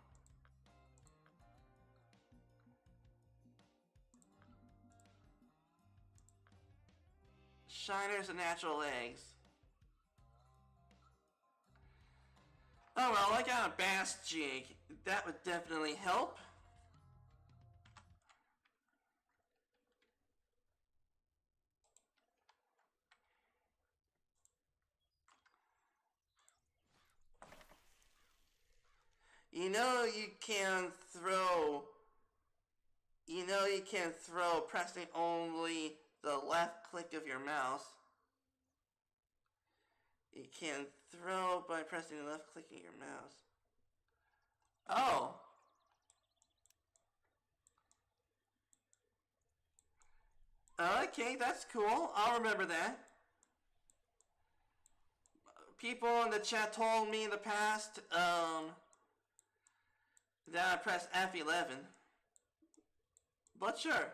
Shiners and natural eggs. Oh well, I got a bass jig. That would definitely help. You know you can throw. You know you can throw pressing only the left click of your mouse. You can throw by pressing the left click of your mouse. Oh. Okay, that's cool. I'll remember that. People in the chat told me in the past that I pressed F11. But sure.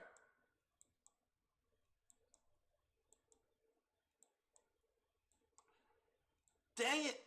Dang it.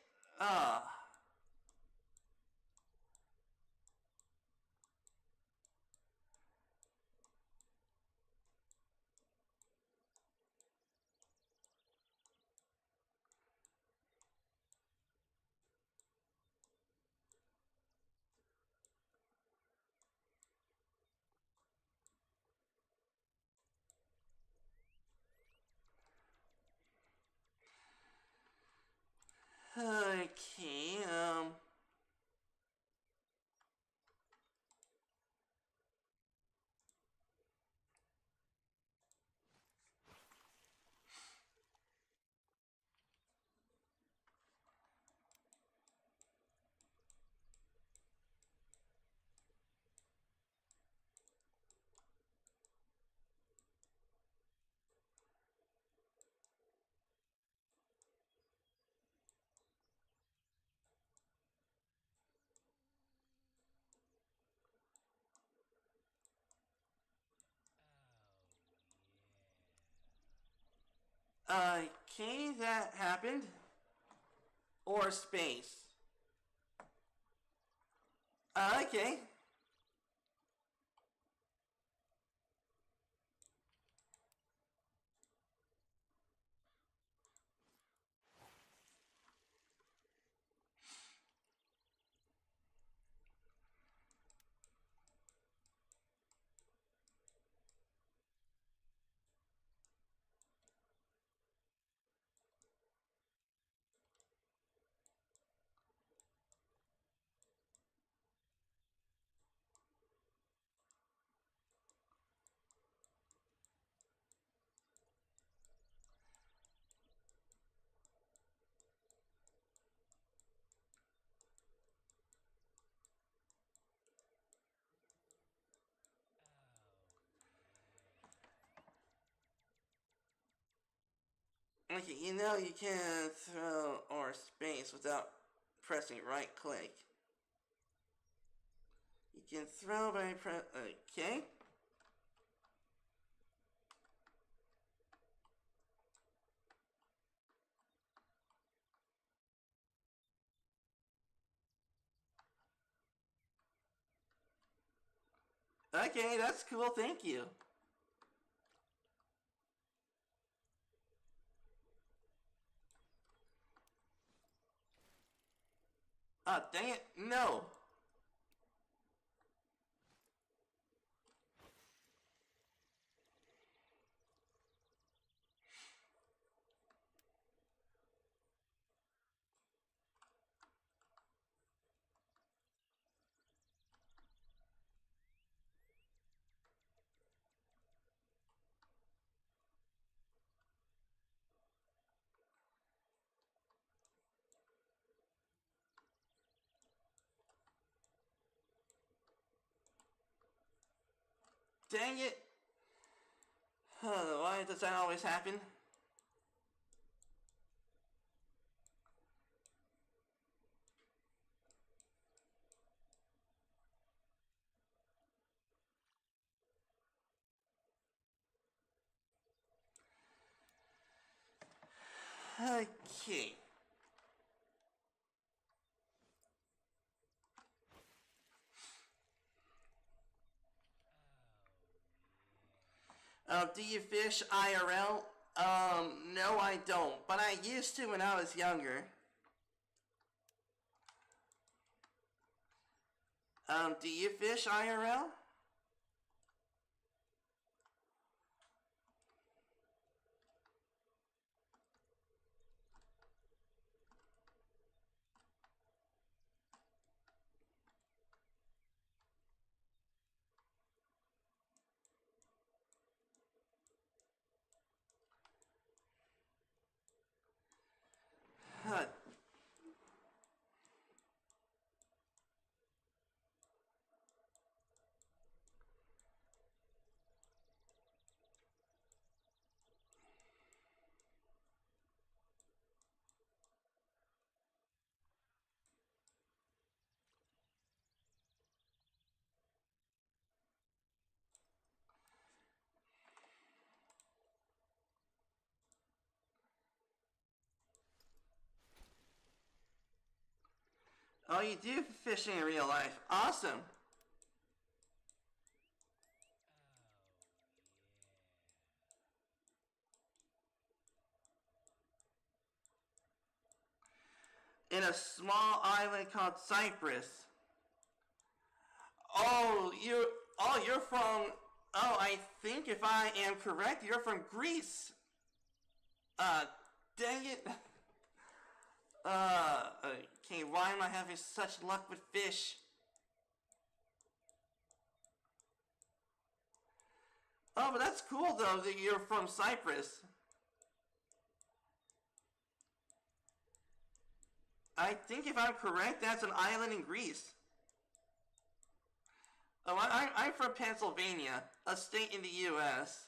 Okay, okay, that happened. Or space. Okay. Okay, you know you can throw or space without pressing right click. You can throw by press. Okay. Okay, that's cool. Thank you. Ah, dang it. No. dang it. Why does that always happen? Okay. Do you fish IRL? No, I don't. But I used to when I was younger. Do you fish IRL? Huh. Oh, you do fishing in real life. Awesome. In a small island called Cyprus. Oh, you're from. Oh, I think if I am correct, you're from Greece. Uh, dang it. Okay, why am I having such luck with fish? Oh, but that's cool though that you're from Cyprus. I think if I'm correct, that's an island in Greece. Oh, I'm from Pennsylvania, a state in the U.S.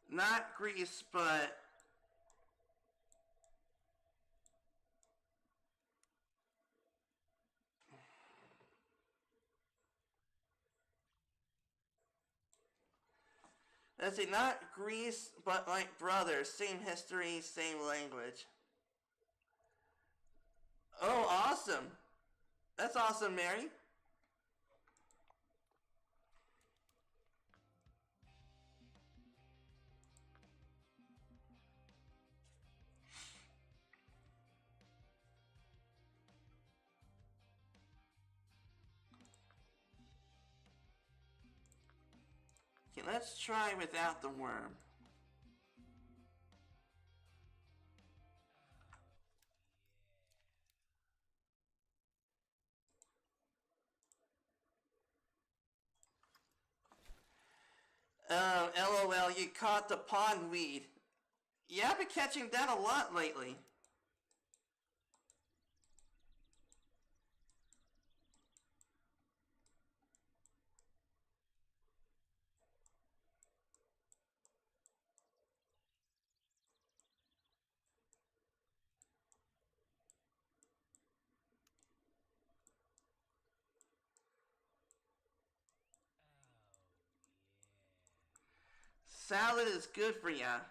Not Greece, but let's see, not Greece, but like brothers, same history, same language. Oh, awesome! That's awesome, Mary. Okay, let's try without the worm. LOL, you caught the pondweed. Yeah, I've been catching that a lot lately. Salad is good for ya.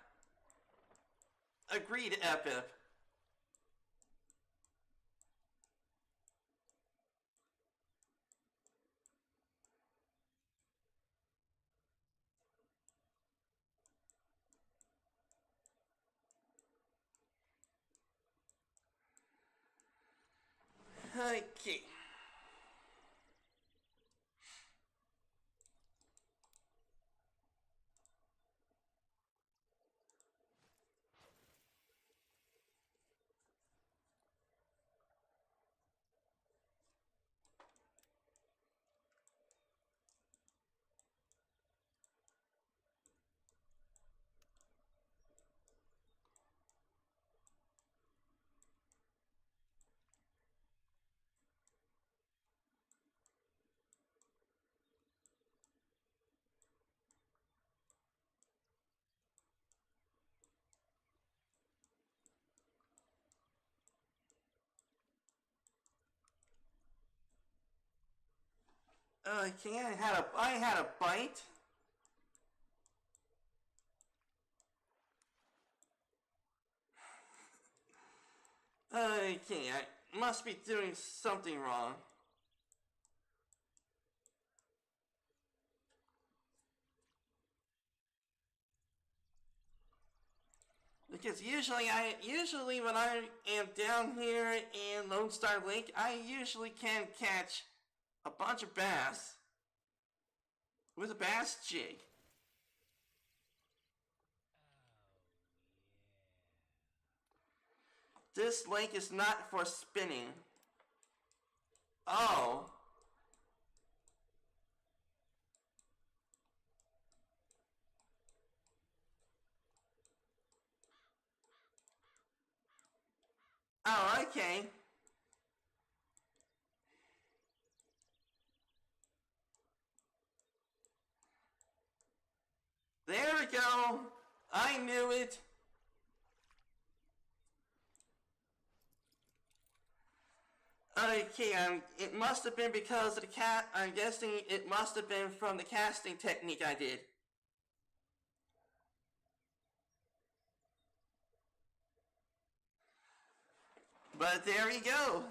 Agreed, Epip. Okay. Okay, I had a bite. Okay, I must be doing something wrong. Because usually when I am down here in Lone Star Lake, I usually can catch a bunch of bass with a bass jig. This lake is not for spinning. Oh. Oh, okay. There we go. I knew it. Okay, it must have been because of the cat. I'm guessing it must have been from the casting technique I did. But there we go.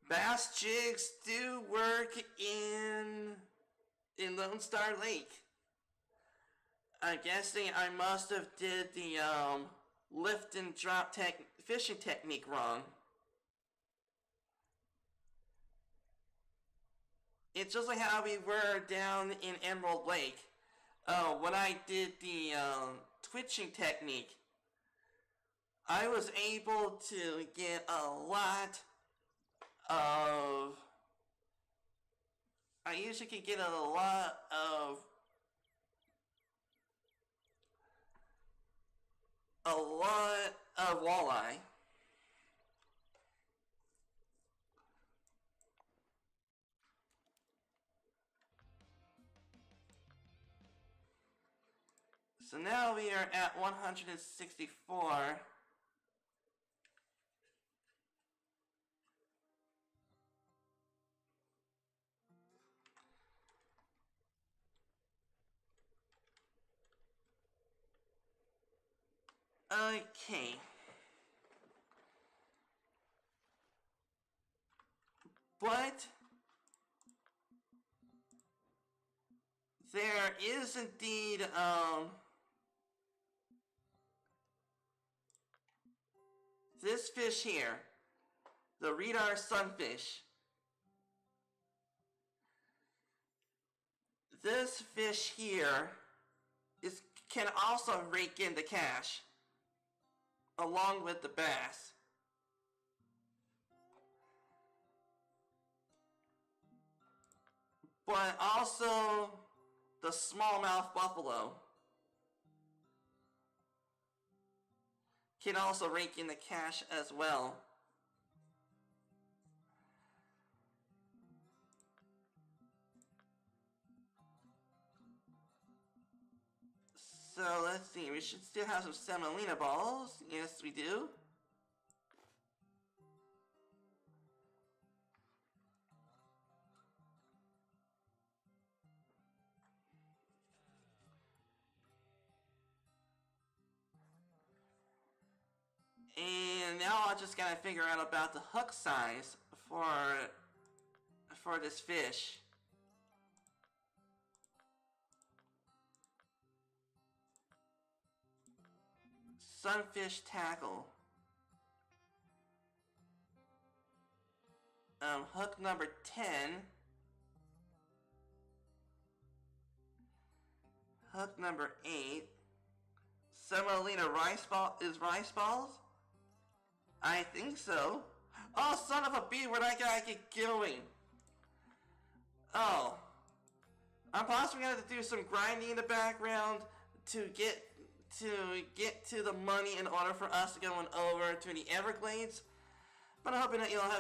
Bass jigs do work in Lone Star Lake. I'm guessing I must have did the lift and drop fishing technique wrong. It's just like how we were down in Emerald Lake. When I did the twitching technique, I was able to get a lot of. I usually can get a lot of. A lot of walleye. So now we are at 164. Okay. But there is indeed this fish here, the Redar sunfish. This fish here can also rake in the cash along with the bass. But also the smallmouth buffalo can also rake in the cash as well. So let's see, we should still have some semolina balls. Yes, we do. And now I just gotta figure out about the hook size for this fish. sunfish tackle. Hook number 10. Hook number 8. Semolina rice balls? I think so. Oh, son of a bee, where did I gotta get going? Oh. I'm possibly gonna have to do some grinding in the background to get to the money in order for us to go over to the Everglades. But I hope that you'll have